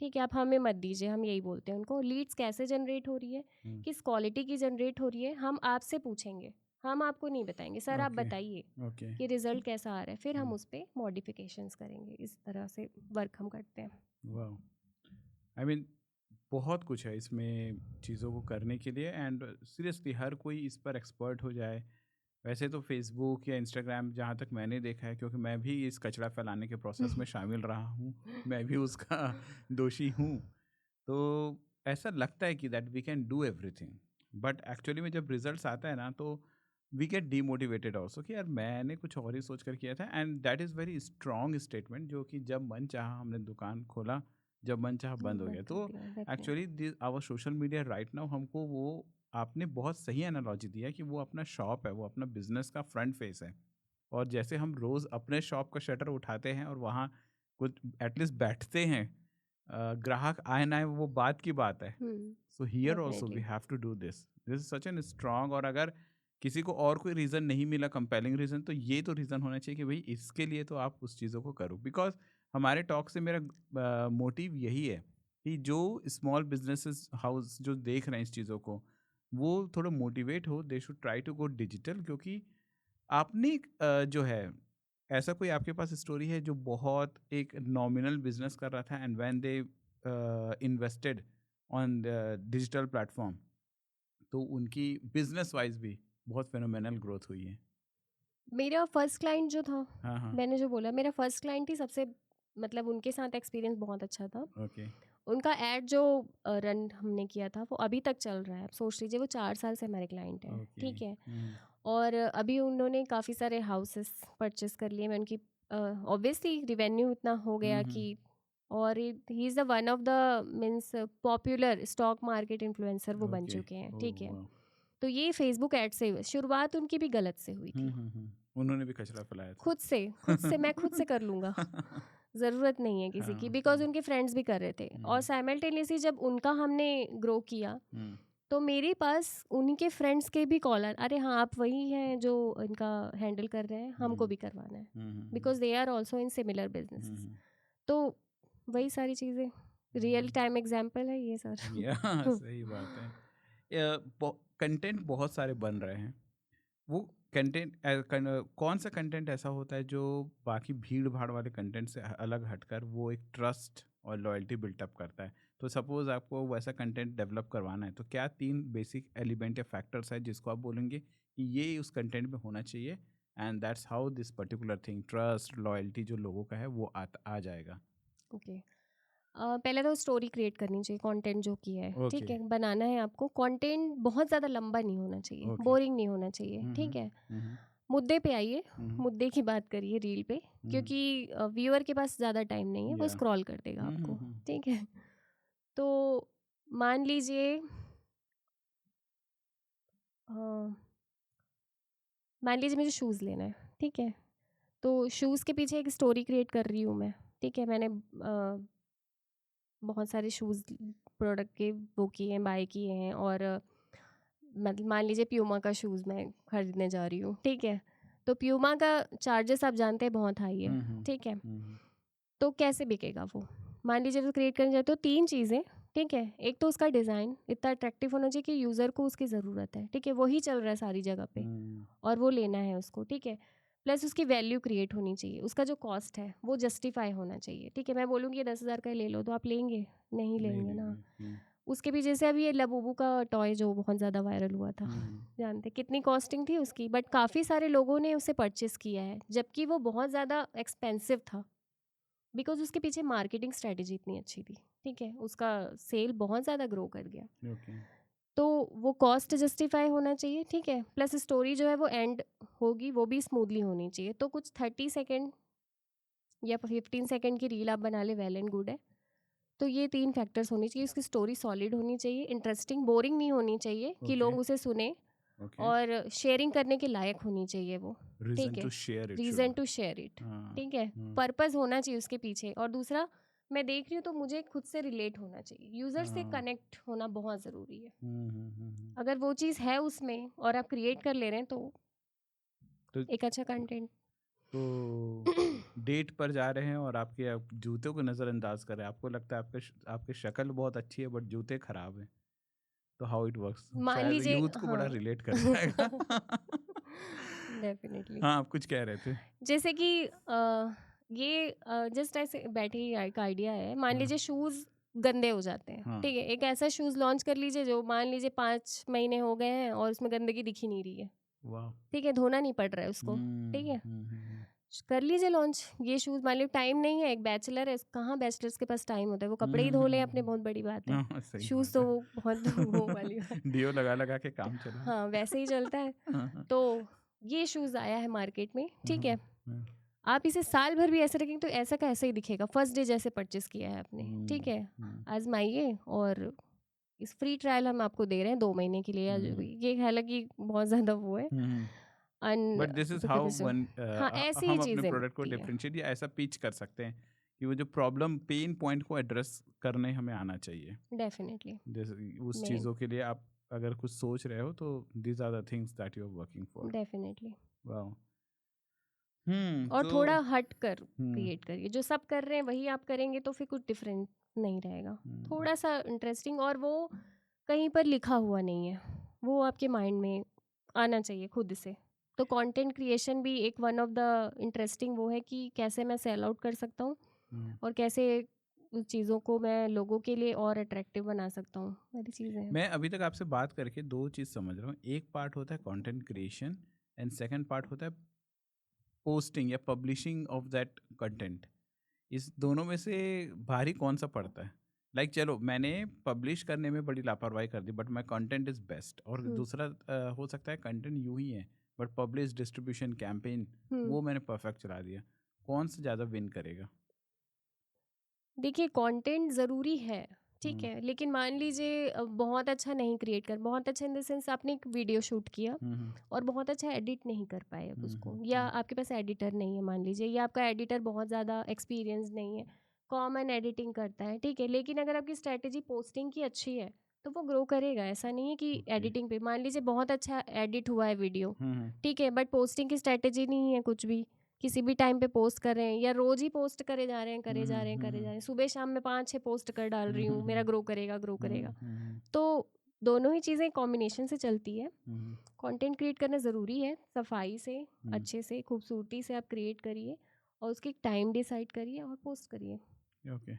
ठीक है। आप हमें मत दीजिए, हम यही बोलते हैं उनको, लीड्स कैसे जनरेट हो रही है, किस क्वालिटी की जनरेट हो रही है, हम आपसे पूछेंगे, हम आपको नहीं बताएंगे सर आप ओके। बताइए ओके। कि रिजल्ट कैसा आ रहा है, फिर हम उस पर मॉडिफिकेशंस करेंगे। इस तरह से वर्क हम करते हैं। वाह, आई मीन बहुत कुछ है इसमें चीज़ों को करने के लिए, एंड सीरियसली हर कोई इस पर एक्सपर्ट हो जाए। वैसे तो फेसबुक या इंस्टाग्राम, जहाँ तक मैंने देखा है, क्योंकि मैं भी इस कचरा फैलाने के प्रोसेस में शामिल रहा हूँ, मैं भी उसका दोषी हूँ। तो ऐसा लगता है कि that we can do everything, but actually में जब रिजल्ट्स आता है ना, तो वी गेट डीमोटिवेटेड ऑल्सो कि यार मैंने कुछ और ही सोच कर किया था। And that is very strong statement, जो कि जब मन चाहा हमने दुकान खोला, जब मन चाहा बंद हो गया। बंद कर तो दिया, actually definitely. Our social media right now हमको वो, आपने बहुत सही एनालॉजी दिया कि वो अपना शॉप है, वो अपना बिजनेस का फ्रंट फेस है। और जैसे हम रोज़ अपने शॉप का शटर उठाते हैं और वहाँ कुछ एटलीस्ट बैठते हैं, ग्राहक आए ना आए वो बात की बात है। So here also we definitely. Have to do this, this is such an strong. और अगर किसी को और कोई रीज़न नहीं मिला, कंपेलिंग रीज़न, तो ये तो रीज़न होना चाहिए कि भाई इसके लिए तो आप उस चीज़ों को करो। बिकॉज हमारे टॉक से मेरा मोटिव यही है कि जो स्मॉल बिजनेसेस हाउस जो देख रहे हैं इस चीज़ों को, वो थोड़ा मोटिवेट हो, they should try to go digital. क्योंकि आपने जो है, ऐसा कोई आपके पास स्टोरी है जो बहुत एक नॉमिनल बिजनेस कर रहा था, and when they invested on digital platform, तो उनकी बिजनेस वाइज भी बहुत फेनोमेनल ग्रोथ हुई है? मेरा फर्स्ट क्लाइंट जो था, हाँ, हाँ। मैंने जो बोला मेरा फर्स्ट क्लाइंट ही सबसे, मतलब उनके साथ एक्सपीरियंस बहुत अच्छा था। ओके। उनका एड जो रन हमने किया था वो अभी तक चल रहा है। आप सोच लीजिए वो 4 साल से हमारे क्लाइंट हैं, ओके। ठीक है। और अभी उन्होंने काफ़ी सारे हाउसेस परचेस कर लिए। मैं उनकी ऑब्वियसली रिवेन्यू इतना हो गया कि, और he is the one of the means popular stock market influencer वो बन ओके। चुके हैं, ओ ठीक है। वाह। तो ये फेसबुक एड से हुई। शुरुआत उनकी भी गलत से हुई थी, उन्होंने भी कचरा फैलाया था। खुद से मैं खुद से कर लूँगा, ज़रूरत नहीं है किसी की, हाँ। बिकॉज उनके फ्रेंड्स भी कर रहे थे। और साइमल्टेनियसली जब उनका हमने ग्रो किया तो मेरे पास उन्हीं के फ्रेंड्स के भी कॉल आए, अरे हाँ आप वही हैं जो इनका हैंडल कर रहे हैं, हमको भी करवाना है, because they are also in similar businesses. तो वही सारी चीज़ें रियल टाइम एग्जाम्पल है ये सर। या सही बात है। कंटेंट बहुत सारे बन रहे हैं, वो कंटेंट कौन सा कंटेंट ऐसा होता है जो बाकी भीड़ भाड़ वाले कंटेंट से अलग हटकर वो एक ट्रस्ट और लॉयल्टी बिल्टअप करता है? तो सपोज आपको वैसा कंटेंट डेवलप करवाना है, तो क्या 3 बेसिक एलिमेंट या फैक्टर्स है जिसको आप बोलेंगे कि ये उस कंटेंट में होना चाहिए, and that's how this particular thing, trust loyalty जो लोगों का है वो आ जाएगा? ओके, पहले तो स्टोरी क्रिएट करनी चाहिए, कंटेंट जो किया है, ठीक ओके। है, बनाना है आपको। कंटेंट बहुत ज़्यादा लंबा नहीं होना चाहिए, ओके। बोरिंग नहीं होना चाहिए, ठीक है। हम्म। मुद्दे पे आइए, हम्म, मुद्दे की बात करिए रील पे, क्योंकि व्यूअर के पास ज़्यादा टाइम नहीं है, वो या स्क्रॉल कर देगा आपको, हम्म, ठीक है। तो मान लीजिए अ, मान लीजिए मुझे शूज़ लेना है, ठीक है। तो शूज़ के पीछे एक स्टोरी क्रिएट कर रही हूँ मैं, ठीक है। मैंने बहुत सारे शूज़ प्रोडक्ट के वो किए हैं, बाय किए हैं, और मतलब मान लीजिए प्यूमा का शूज़ मैं खरीदने जा रही हूँ, ठीक है। तो प्यूमा का चार्जेस आप जानते हैं बहुत हाई है, ठीक है। तो कैसे बिकेगा वो? मान लीजिए तो क्रिएट करने जाते हो, 3 चीज़ें, ठीक है। एक तो उसका डिज़ाइन इतना अट्रैक्टिव होना चाहिए कि यूज़र को उसकी ज़रूरत है, ठीक है, वही चल रहा है सारी जगह पे और वो लेना है उसको, ठीक है। प्लस उसकी वैल्यू क्रिएट होनी चाहिए, उसका जो कॉस्ट है वो जस्टिफाई होना चाहिए, ठीक है। मैं बोलूँगी ये 10,000 का ले लो, तो आप लेंगे? नहीं लेंगे ना। उसके भी जैसे अभी ये लबूबू का टॉय जो बहुत ज़्यादा वायरल हुआ था, जानते कितनी कॉस्टिंग थी उसकी, बट काफ़ी सारे लोगों ने उसे परचेस किया है, जबकि वो बहुत ज़्यादा एक्सपेंसिव था, बिकॉज उसके पीछे मार्केटिंग स्ट्रेटेजी इतनी अच्छी थी, ठीक है। उसका सेल बहुत ज़्यादा ग्रो कर गया। ओके तो वो कॉस्ट जस्टिफाई होना चाहिए, ठीक है। प्लस स्टोरी जो है वो एंड होगी, वो भी स्मूथली होनी चाहिए। तो कुछ 30 सेकेंड या 15 सेकेंड की रील आप बना ले, वेल एंड गुड है। तो ये 3 फैक्टर्स होनी चाहिए। उसकी स्टोरी सॉलिड होनी चाहिए, इंटरेस्टिंग, बोरिंग नहीं होनी चाहिए कि ओके लोग उसे सुने, ओके और शेयरिंग करने के लायक होनी चाहिए वो, रीजन ठीक है। To share it should reason to share it, हाँ ठीक है। पर्पस होना चाहिए उसके पीछे। और दूसरा, मैं देख रही हूँ तो मुझे खुद से रिलेट होना चाहिए, यूज़र से हाँ कनेक्ट होना बहुत ज़रूरी है। हम्म। अगर वो चीज़ है उसमें और आप क्रिएट कर ले रहे हैं, तो तो एक अच्छा कंटेंट। तो डेट पर जा रहे हैं और आपके आप जूतों को नज़रअंदाज कर रहे हैं, आपको लगता है आपकी शक्ल बहुत अच्छी है बट जूते खराब हैं, तो हाउ इट वर्क्स मान शायद लीजिए, यूथ को बड़ा हाँ। रिलेट कर जाएगा। डेफिनेटली। हाँ, आप कुछ कह रहे थे। जैसे कि ये जस्ट ऐसे बैठे ही एक आइडिया है। मान हाँ लीजिए शूज़ गंदे हो जाते हैं, हाँ ठीक है। एक ऐसा शूज़ लॉन्च कर लीजिए जो मान लीजिए 5 महीने हो गए हैं और उसमें गंदगी दिख ही नहीं रही है, वाह ठीक है। धोना नहीं पड़ रहा है उसको, ठीक है। कर लीजिए लॉन्च ये शूज़। मान लीजिए टाइम नहीं है, एक बैचलर है, कहाँ बैचलर्स के पास टाइम होता है, वो कपड़े ही धो लें अपने, बहुत बड़ी बात है। हाँ सही शूज़ बात तो है। वो बहुत वो वाली बात। डियो लगा लगा के काम चला। हाँ, वैसे ही चलता है। हाँ, तो ये शूज़ आया है मार्केट में, ठीक है। हाँ, आप इसे साल भर भी ऐसे रखेंगे तो ऐसा का ऐसा ही दिखेगा, फर्स्ट डे जैसे परचेस किया है आपने, ठीक है। हम्म, आजमाइए, और इस फ्री ट्रायल हम आपको दे रहे हैं 2 महीने के लिए, या जो भी। ये हालांकि बहुत ज़्यादा वो है, but this is how unprofessional. One हाँ, ऐसी ही हम अपने चीज़ें प्रोडक्ट को होती है। डिफरेंशिएट या ऐसा पिच कर सकते हैं कि वो जो प्रॉब्लम पेन पॉइंट को एड्रेस करने हमें आना चाहिए। डेफिनेटली। जैसे उस मेन, चीज़ों के लिए आप अगर कुछ सोच रहे हो तो these are the things that you are working for. Definitely. Wow और तो थोड़ा हट कर हम्म क्रिएट करिए, जो सब कर रहे हैं वही आप करेंगे तो फिर कुछ डिफरेंट नहीं रहेगा। हम्म, थोड़ा सा इंटरेस्टिंग, और वो कहीं पर लिखा हुआ नहीं है, वो आपके माइंड में आना चाहिए खुद से। तो कंटेंट क्रिएशन भी एक वन ऑफ द इंटरेस्टिंग वो है कि कैसे मैं सेल आउट कर सकता हूँ, हम्म। और कैसे उन चीज़ों को मैं लोगों के लिए और अट्रैक्टिव बना सकता हूँ, वाली चीज़ें हैं। मैं अभी तक आपसे बात करके दो चीज़ समझ रहा हूँ। एक पार्ट होता है content creation and second part होता है पोस्टिंग या पब्लिशिंग ऑफ दैट कंटेंट। इस दोनों में से भारी कौन सा पड़ता है? लाइक चलो मैंने पब्लिश करने में बड़ी लापरवाही कर दी but my content is best, और हम्म, दूसरा हो सकता है कंटेंट यूं ही है बट पब्लिश डिस्ट्रीब्यूशन कैंपेन हम्म। वो मैंने परफेक्ट चला दिया। कौन सा ज़्यादा विन करेगा? देखिए, कंटेंट ज़रूरी है, ठीक हम्म है। लेकिन मान लीजिए बहुत अच्छा नहीं क्रिएट कर, बहुत अच्छा इन द सेंस आपने एक वीडियो शूट किया हम्म और बहुत अच्छा एडिट नहीं कर पाए आप उसको, या हम्म आपके पास एडिटर नहीं है मान लीजिए, या आपका एडिटर बहुत ज़्यादा एक्सपीरियंस नहीं है, कॉमन एडिटिंग करता है, ठीक है। लेकिन अगर आपकी स्ट्रैटेजी पोस्टिंग की अच्छी है तो वो ग्रो करेगा। ऐसा नहीं है कि ओके एडिटिंग पे, मान लीजिए बहुत अच्छा एडिट हुआ है वीडियो, हम्म ठीक है, बट पोस्टिंग की स्ट्रैटेजी नहीं है कुछ भी, किसी भी टाइम पे पोस्ट कर रहे हैं, या रोज ही पोस्ट करे जा रहे हैं, करे जा रहे हैं, करे जा रहे हैं, सुबह शाम में 5-6 पोस्ट कर डाल रही हूँ, मेरा ग्रो करेगा, ग्रो करेगा। तो दोनों ही चीज़ें कॉम्बिनेशन से चलती है। कंटेंट क्रिएट करना ज़रूरी है, सफाई से, अच्छे से, खूबसूरती से आप क्रिएट करिए, और उसकी टाइम डिसाइड करिए और पोस्ट करिए। ओके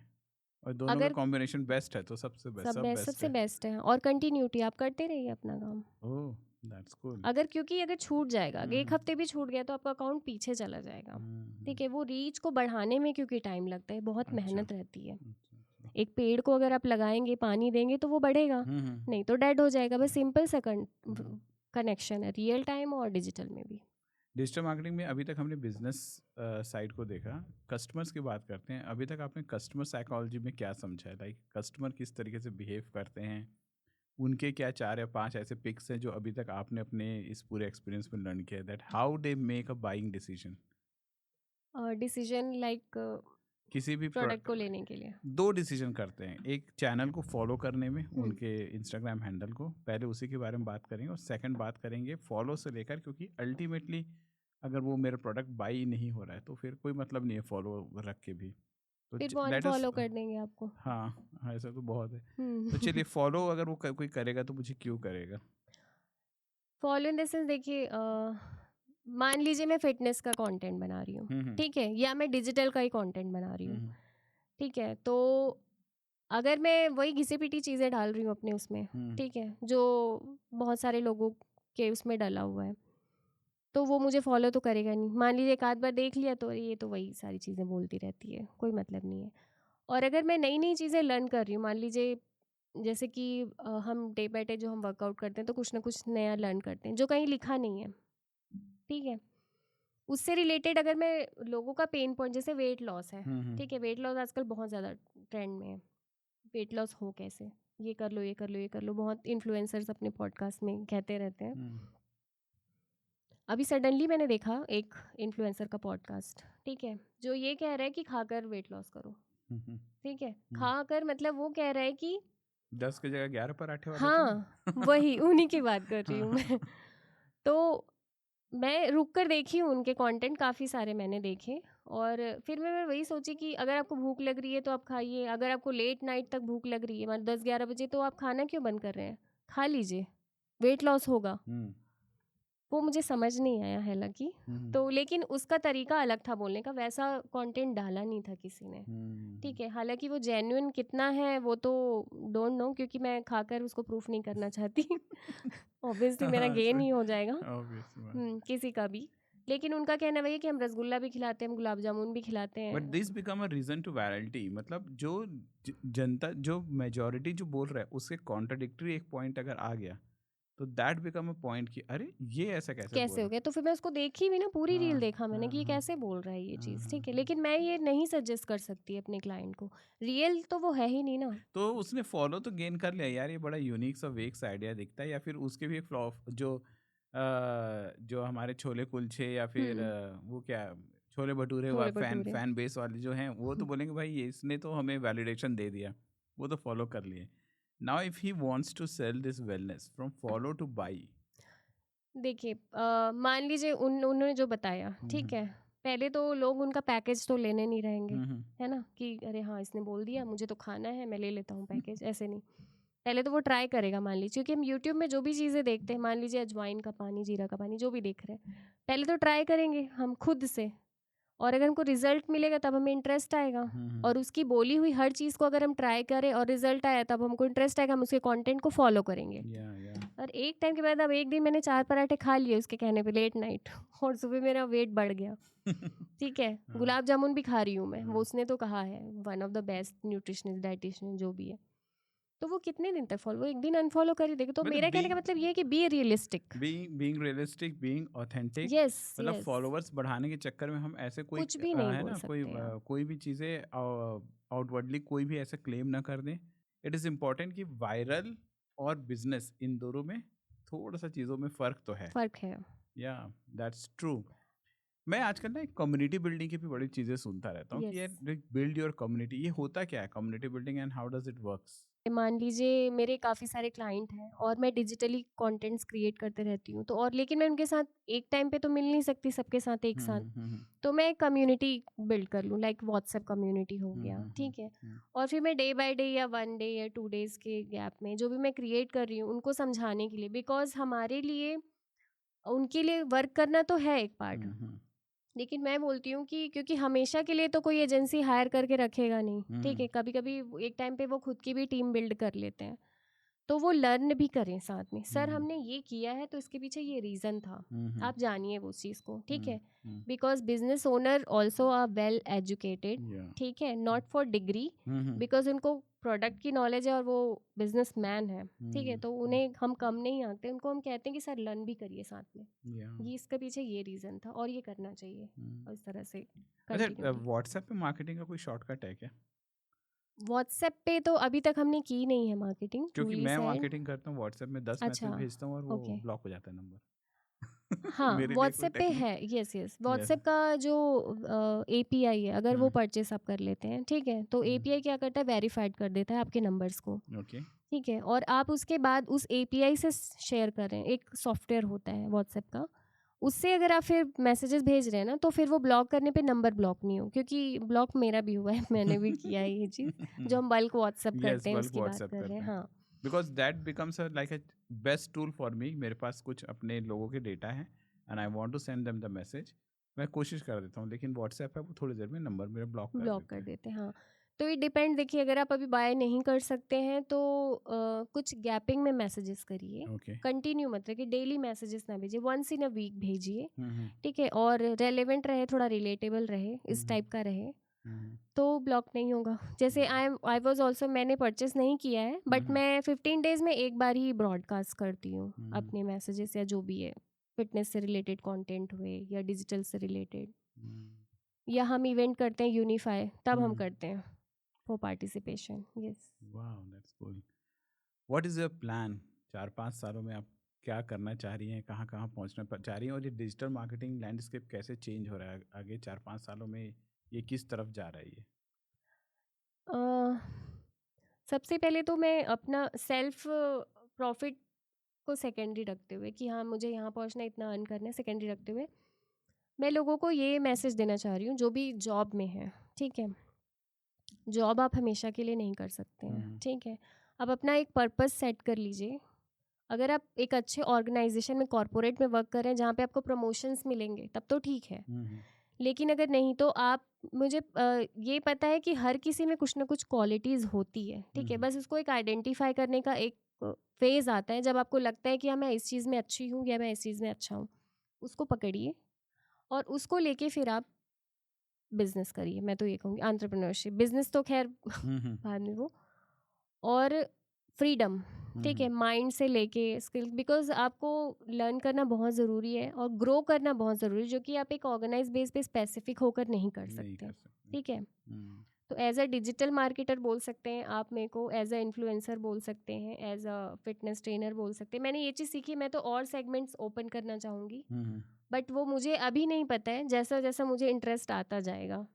और दोनों का अगर कॉम्बिनेशन बेस्ट है तो सबसे बेस्ट सब सब बेस्ट, बेस्ट सबसे है। बेस्ट है, और कंटिन्यूटी आप करते रहिए अपना काम। Oh that's cool. अगर, क्योंकि अगर छूट जाएगा, अगर एक हफ्ते भी छूट गया तो आपका अकाउंट पीछे चला जाएगा, ठीक है। वो रीच को बढ़ाने में क्योंकि टाइम लगता है, बहुत अच्छा मेहनत रहती है। अच्छा एक पेड़ को अगर आप लगाएंगे, पानी देंगे तो वो बढ़ेगा, नहीं तो डेड हो जाएगा। बस सिंपल सा कनेक्शन है, रियल टाइम और डिजिटल में भी। डिजिटल मार्केटिंग में अभी तक हमने बिजनेस साइड को देखा, कस्टमर्स की बात करते हैं। अभी तक आपने कस्टमर साइकोलॉजी में क्या समझा है? लाइक कस्टमर किस तरीके से बिहेव करते हैं, उनके क्या 4 या 5 ऐसे पिक्स हैं जो अभी तक आपने अपने इस पूरे एक्सपीरियंस में लर्न किया है, that how they make a buying decision? Decision like किसी भी प्रोडक्ट को लेने के लिए। 2 डिसीजन करते हैं, एक चैनल को फॉलो करने में, हम्म, उनके इंस्टाग्राम हैंडल को, पहले उसी के बारे में बात करेंगे और सेकंड बात करेंगे फॉलो से लेकर, क्योंकि अल्टीमेटली अगर वो मेरा प्रोडक्ट बाई नहीं हो रहा है तो फिर कोई मतलब नहीं है फॉलो रख के भी। तो फिर वो लेट अस, अनफॉलो कर देंगे आपको। हाँ हाँ, ऐसा तो बहुत है। तो हम्म। चलिए, फॉलो अगर वो कोई करेगा तो मुझे क्यों करेगा? फॉलो इन द सेंस, देखिए मान लीजिए मैं फिटनेस का कंटेंट बना रही हूँ, हम्म ठीक है, या मैं डिजिटल का ही कंटेंट बना रही हूँ, हम्म ठीक है, तो अगर मैं वही घिसी पिटी चीज़ें डाल रही हूँ अपने उसमें, हम्म ठीक है, जो बहुत सारे लोगों के उसमें डला हुआ है, तो वो मुझे फॉलो तो करेगा नहीं। मान लीजिए एक आध बार देख लिया तो ये तो वही सारी चीज़ें बोलती रहती है, कोई मतलब नहीं है। और अगर मैं नई नई चीज़ें लर्न कर रही हूँ, मान लीजिए जैसे कि हम डे बाय डे जो हम वर्कआउट करते हैं तो कुछ ना कुछ नया लर्न करते हैं जो कहीं लिखा नहीं है, ठीक है, उससे रिलेटेड अगर मैं लोगों का पेन पॉइंट, जैसे वेट लॉस है, हम्म ठीक है, वेट लॉस आजकल बहुत ज़्यादा ट्रेंड में है। वेट लॉस हो कैसे, ये कर लो, ये कर लो, ये कर लो, बहुत इन्फ्लुएंसर्स अपने पॉडकास्ट में कहते रहते हैं। हम्म अभी सडनली मैंने देखा एक इन्फ्लुएंसर का पॉडकास्ट, ठीक है, जो ये कह रहा है कि खाकर वेट लॉस करो, हम्म ठीक है, हम्म। खाकर मतलब वो कह रहा है कि 10 की जगह 11 पराठे वाले तो नहीं? हाँ, वही उन्हीं की बात कर रही हाँ हूँ मैं। हाँ तो मैं रुक कर देखी हूँ उनके कंटेंट, काफ़ी सारे मैंने देखे, और फिर मैं वही सोची कि अगर आपको भूख लग रही है तो आप खाइए, अगर आपको लेट नाइट तक भूख लग रही है मतलब 10-11 बजे, तो आप खाना क्यों बंद कर रहे हैं, खा लीजिए, वेट लॉस होगा। हम्म वो मुझे समझ नहीं आया हालांकि, हम्म तो लेकिन उसका तरीका अलग था बोलने का, वैसा कंटेंट डाला नहीं था किसी ने, हम्म ठीक है, हालांकि वो जेन्युइन कितना है वो तो डोंट नो, क्योंकि मैं खाकर उसको प्रूफ नहीं करना चाहती। ऑब्वियसली मेरा हाँ, गेन सही, ही हो जाएगा ऑब्वियस बात। किसी का भी। लेकिन उनका कहना वही है कि हम रसगुल्ला भी खिलाते हैं, हम गुलाब जामुन भी खिलाते बट हैं। This become a reason to virality, मतलब जो जनता, जो मेजोरिटी जो बोल रहा है उसके कॉन्ट्रडिक्टरी एक पॉइंट अगर आ गया तो दैट बिकम अ पॉइंट कि अरे ये ऐसा कैसे कैसे बोला। हो गया, तो फिर मैं उसको देखी भी ना, पूरी हाँ रील देखा मैंने हाँ कि ये हाँ कैसे बोल रहा है ये हाँ चीज़, हाँ ठीक है, हाँ। लेकिन मैं ये नहीं सजेस्ट कर सकती अपने क्लाइंट को, रियल तो वो है ही नहीं ना। तो उसने फॉलो तो गेन कर लिया यार, ये बड़ा यूनिक सा वेक्स आइडिया दिखता है, या फिर उसके भी एक फ्लॉप जो जो हमारे छोले कुलचे या फिर हम्म, वो क्या, छोले भटूरे हुआ, chole fan bhature. Fan base वाले जो हैं वो तो बोलेंगे भाई ये इसने तो हमें वैलिडेशन दे दिया, वो तो फॉलो कर लिए। Now if he wants to sell this wellness from follow to buy. देखिए मान लीजिए उन्होंने जो बताया, ठीक है, पहले तो लोग उनका पैकेज तो लेने नहीं रहेंगे, है ना, कि अरे हाँ इसने बोल दिया मुझे तो खाना है, मैं ले लेता हूँ पैकेज, ऐसे नहीं। पहले तो वो ट्राई करेगा, मान लीजिए, क्योंकि हम यूट्यूब में जो भी चीज़ें देखते हैं, मान लीजिए अजवाइन का पानी, जीरा का पानी, जो भी देख रहे हैं, पहले तो ट्राई करेंगे हम खुद से, और अगर हमको रिजल्ट मिलेगा तब हमें इंटरेस्ट आएगा, और उसकी बोली हुई हर चीज़ को अगर हम ट्राई करें और रिजल्ट आया तब हमको इंटरेस्ट आएगा, हम उसके कंटेंट को फॉलो करेंगे। या और एक टाइम के बाद, अब एक दिन मैंने 4 पराठे खा लिए उसके कहने पे लेट नाइट, और सुबह मेरा वेट बढ़ गया, ठीक है, हाँ गुलाब जामुन भी खा रही हूँ मैं, वो हाँ। उसने तो कहा है one of the best nutritionist dietitian जो भी है, तो वो कितने दिन तक फॉलो, एक दिन अनफॉलो कर ही देगा। तो मतलब मेरा कहने का मतलब ये है कि be realistic. Being realistic, being authentic. Yes, मतलब यस, फॉलोवर्स बढ़ाने के चक्कर में हम ऐसे कोई कुछ भी नहीं है बोल ना, कोई सकते आप। कोई भी चीज़ें आउटवर्डली कोई भी ऐसा क्लेम ना कर दें। इट इज़ इम्पोर्टेंट कि वायरल और बिजनेस इन दोनों में थोड़ा सा चीज़ों में फ़र्क तो है। फ़र्क है। या दैट्स ट्रू। मैं आजकल ना कम्युनिटी बिल्डिंग की भी बड़ी चीज़ें सुनता रहता हूँ कि यस। यार बिल्ड योर कम्युनिटी, ये होता क्या है community building and how does it works? मान लीजिए मेरे काफ़ी सारे क्लाइंट हैं और मैं डिजिटली कंटेंट्स क्रिएट करते रहती हूँ, तो और लेकिन मैं उनके साथ एक टाइम पे तो मिल नहीं सकती सबके साथ एक साथ, हम्म तो मैं एक कम्युनिटी बिल्ड कर लूँ, लाइक व्हाट्सएप कम्युनिटी हो गया, ठीक है, हम्म और फिर मैं डे बाय डे या 1 डे या 2 डेज़ के गैप में जो भी मैं क्रिएट कर रही हूँ उनको समझाने के लिए, बिकॉज हमारे लिए उनके लिए वर्क करना तो है एक पार्ट, हम्म लेकिन मैं बोलती हूँ कि क्योंकि हमेशा के लिए तो कोई एजेंसी हायर करके रखेगा नहीं, ठीक हम्म है, कभी कभी एक टाइम पे वो खुद की भी टीम बिल्ड कर लेते हैं, तो वो लर्न भी करें साथ में, सर हम्म, हमने ये किया है तो इसके पीछे ये रीज़न था, हम्म, आप जानिए वो चीज़ को, ठीक है। Hmm, because business owner also are well educated, या, ठीक है, not for degree, hmm, because उनको प्रोडक्ट की नॉलेज है और वो बिजनेस मैन है, ठीक है, हम्म, तो उन्हें हम कम नहीं आंकते, उनको हम कहते हैं कि सर लर्न भी करिए साथ में, या, ये इसके पीछे ये रीज़न था और ये करना चाहिए, और इस तरह से अच्छा, कंटिन्यूटी। व्हाट्सएप पे मार्केटिंग का कोई शॉर्टकट है क्या? व्हाट्सएप पे तो अभी तक हमने की नहीं है मार्केटिंग, क्योंकि ट्रूली मैं सैड। मार्केटिंग करता हूँ व्हाट्सएप में 10 अच्छा, मैसेज भेजता हूँ और वो ओके। ब्लॉक हो जाता है नंबर। हाँ, मेरे लिए कोई व्हाट्सएप पे टेक्निक। है, यस यस, यस। व्हाट्सएप का जो एपीआई है, अगर वो हाँ। परचेस आप कर लेते हैं, ठीक है, तो एपीआई क्या करता है, वेरीफाइड कर देता है आपके नंबर्स को, ओके। ठीक है, और आप उसके बाद उस एपीआई से शेयर कर रहे हैं, एक सॉफ्टवेयर होता है व्हाट्सएप का, उससे अगर आप फिर मैसेजेस भेज रहे हैं ना, तो फिर वो ब्लॉक करने पे नंबर ब्लॉक नहीं हो, क्योंकि ब्लॉक मेरा भी हुआ है, मैंने भी किया है ये चीज़, जो हम बल्क व्हाट्सएप यस, करते हैं बल्क उसकी बात व्हाट्सएप कर रहे हैं, करते हैं। हाँ। Because that becomes like a best tool for me. मेरे पास कुछ अपने लोगों के डेटा है and I want to send them the message. मैं कोशिश कर देता हूँ, लेकिन व्हाट्सएप है वो थोड़ी देर में नंबर मेरा ब्लॉक कर ब्लॉक देते कर हैं। देते हैं, हाँ। तो ये डिपेंड, देखिए अगर आप अभी बाय नहीं कर सकते हैं तो कुछ गैपिंग में मैसेजेस करिए, ओके। कंटिन्यू मत रखिए, डेली मैसेजेस ना भेजिए, वंस इन अ वीक भेजिए, हम्म, ठीक है, और रेलेवेंट रहे, थोड़ा रिलेटेबल रहे, इस हम्म, टाइप का रहे, हम्म, तो ब्लॉक नहीं होगा। जैसे आई वॉज ऑल्सो, मैंने परचेस नहीं किया है, बट हम्म, मैं 15 डेज में एक बार ही ब्रॉडकास्ट करती हूँ हम्म, अपने मैसेजेस या जो भी है, फिटनेस से रिलेटेड कंटेंट हुए या डिजिटल से रिलेटेड, हम्म, या हम इवेंट करते हैं यूनिफाई, तब हम हम्म। करते हैं for participation, yes. Wow, that's cool. What is your plan? 4-5 सालों में आप क्या करना चाह रही हैं, कहाँ कहाँ पहुँचना चाह रही हैं, और ये डिजिटल मार्केटिंग लैंडस्केप कैसे चेंज हो रहा है आगे 4-5 सालों में? ये किस तरफ जा रहा है ये? सबसे पहले तो मैं अपना सेल्फ प्रॉफिट को सेकेंडरी रखते हुए, कि हाँ मुझे यहाँ पहुँचना, इतना अर्न करना है, सेकेंडरी रखते हुए मैं लोगों को ये मैसेज देना चाह रही हूँ, जो भी जॉब में है, ठीक है, जॉब आप हमेशा के लिए नहीं कर सकते हैं, हम्म, ठीक है, आप अपना एक पर्पस सेट कर लीजिए। अगर आप एक अच्छे ऑर्गेनाइजेशन में, कॉरपोरेट में वर्क कर रहे हैं जहाँ पे आपको प्रमोशंस मिलेंगे, तब तो ठीक है, हम्म, लेकिन अगर नहीं तो आप, मुझे ये पता है कि हर किसी में कुछ ना कुछ क्वालिटीज़ होती है, ठीक है, हम्म, बस उसको एक आइडेंटिफाई करने का एक फेज़ आता है जब आपको लगता है कि हाँ मैं इस चीज़ में अच्छी हूँ या मैं इस चीज़ में अच्छा हूँ, उसको पकड़िए और उसको लेके फिर आप बिजनेस करिए। मैं तो ये कहूँगी एंटरप्रेन्योरशिप, बिजनेस तो खैर हम्म, बाद में वो, और फ्रीडम, ठीक है, हम्म, माइंड से लेके स्किल, बिकॉज आपको लर्न करना बहुत ज़रूरी है और ग्रो करना बहुत ज़रूरी है, जो कि आप एक ऑर्गेनाइज बेस पे स्पेसिफिक होकर नहीं कर नहीं सकते, कर सकते। ठीक है। हम्म, तो एज अ डिजिटल मार्केटर बोल सकते हैं आप मेरे को, एज अ इन्फ्लुएंसर बोल सकते हैं, एज अ फिटनेस ट्रेनर बोल सकते हैं। मैंने ये चीज़ सीखी, मैं तो और सेगमेंट्स ओपन करना चाहूँगी, हम्म, बट वो मुझे अभी नहीं पता है, जैसा जैसा मुझे इंटरेस्ट आता जाएगा,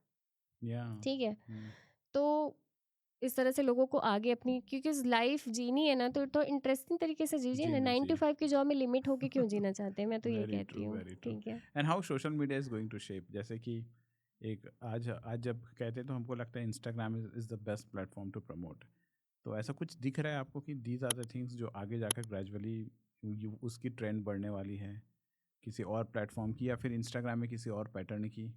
या, ठीक है। तो इस तरह से लोगों को आगे अपनी, क्योंकि लाइफ जीनी है ना, तो इंटरेस्टिंग तरीके से जीजिए ना, जीना 9 to 5 की चाहिए। जॉब में लिमिट होके क्यों जीना चाहते हैं, मैं तो ये वेरी कहती ट्रू, हूँ, वेरी ट्रू। ठीक है। And how social media is going to shape, जैसे कि एक आज आज जब कहते हैं तो हमको लगता है Instagram is the best platform to promote. तो ऐसा कुछ दिख रहा है आपको कि दीज आर द थिंग्स जो आगे जाकर ग्रेजुअली उसकी ट्रेंड बढ़ने वाली है, किसी और प्लेटफॉर्म की या फिर इंस्टाग्राम में किसी और पैटर्न की?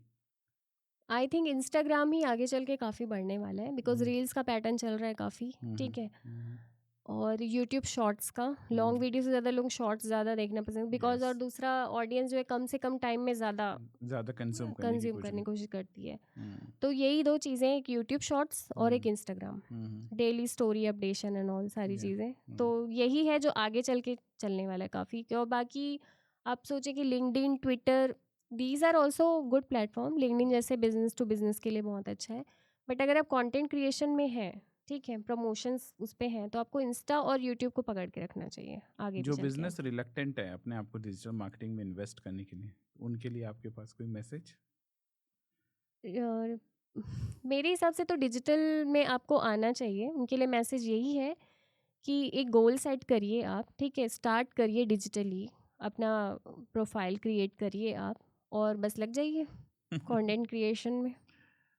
आई थिंक इंस्टाग्राम ही आगे चल के काफ़ी बढ़ने वाला है, बिकॉज हम्म, रील्स का पैटर्न चल रहा है काफ़ी, हम्म, ठीक है, हम्म, और यूट्यूब शॉर्ट्स का, लॉन्ग हम्म, वीडियो से ज़्यादा लोग शॉर्ट्स ज़्यादा देखना पसंद, बिकॉज, यस, और दूसरा ऑडियंस जो है कम से कम टाइम में ज़्यादा ज़्यादा कंज्यूम करने की कंज्यूम कोशिश। करने की कोशिश करती है। हम्म, तो यही दो चीज़ें, एक यूट्यूब शॉर्ट्स और हम्म, एक Instagram, hmm, daily story updation and all सारी या, चीज़ें, तो यही है जो आगे चल के चलने वाला है काफ़ी। और बाकी आप सोचें कि LinkedIn, Twitter, these are also good platform, LinkedIn जैसे बिजनेस टू बिजनेस के लिए बहुत अच्छा है, बट अगर आप कंटेंट क्रिएशन में हैं, ठीक है, प्रमोशंस उस पे हैं, तो आपको इंस्टा और यूट्यूब को पकड़ के रखना चाहिए आगे भी जो चल के। बिजनेस रिलक्टेंट है अपने आप को डिजिटल मार्केटिंग में इन्वेस्ट करने के लिए, उनके लिए आपके पास कोई मैसेज? और मेरे हिसाब से तो डिजिटल में आपको आना चाहिए, उनके लिए मैसेज यही है कि एक गोल सेट करिए आप, ठीक है, स्टार्ट करिए डिजिटली, अपना प्रोफाइल क्रिएट करिए आप, और बस लग जाइए कंटेंट क्रिएशन में।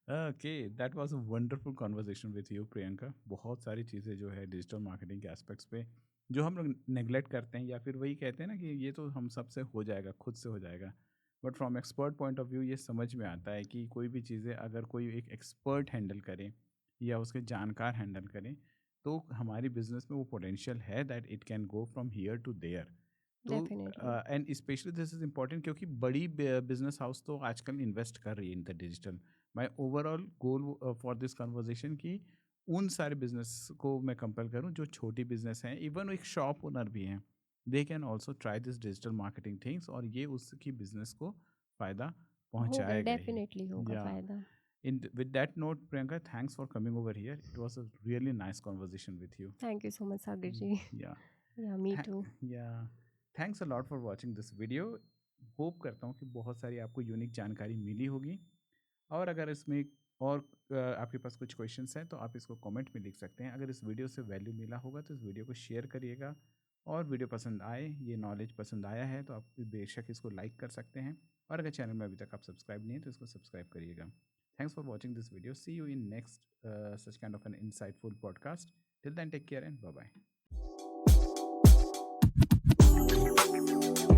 Okay, that was a wonderful conversation with you Priyanka. बहुत सारी चीज़ें जो है डिजिटल मार्केटिंग के एस्पेक्ट्स पे जो हम लोग नेग्लेक्ट करते हैं या फिर वही कहते हैं ना कि ये तो हम सबसे हो जाएगा, खुद से हो जाएगा, but from expert point of view ये समझ में आता है कि कोई भी चीज़ें अगर कोई एक एक्सपर्ट हैंडल करे या उसके जानकार हैंडल करें तो हमारी बिजनेस में वो पोटेंशियल है that it can go from here to there. तो definitely. And specially this is important क्योंकि बड़ी बिजनेस हाउस तो आजकल इन्वेस्ट कर रही है in the digital. My overall goal for this conversation की उन सारे बिजनेस को मैं कंपेयर करूं जो छोटी बिजनेस हैं, इवन एक शॉप ओनर भी हैं, they can also try this digital marketing things और ये उसकी बिजनेस को फ़ायदा होगा, पहुंचाएगा ही। डेफिनेटली होगा या फ़ायदा। with that note, Priyanka, thanks for coming over here. It was a really nice conversation with you. Thank you so much Sagar Mm, जी। Yeah. Yeah me Tha- too. yeah. Thanks a lot for watching this video. Hope करता हूँ कि बहुत सारी आपको unique जानकारी मिली होगी। और अगर इसमें और आपके पास कुछ क्वेश्चंस हैं तो आप इसको कमेंट में लिख सकते हैं। अगर इस वीडियो से वैल्यू मिला होगा तो इस वीडियो को शेयर करिएगा। और वीडियो पसंद आए, ये नॉलेज पसंद आया है तो आप बेशक इसको लाइक कर सकते हैं। और अगर चैनल में अभी तक आप सब्सक्राइब नहीं है तो इसको सब्सक्राइब करिएगा। Thanks for watching this video. See you in next such kind of an insightful podcast. Till then, take care and bye bye.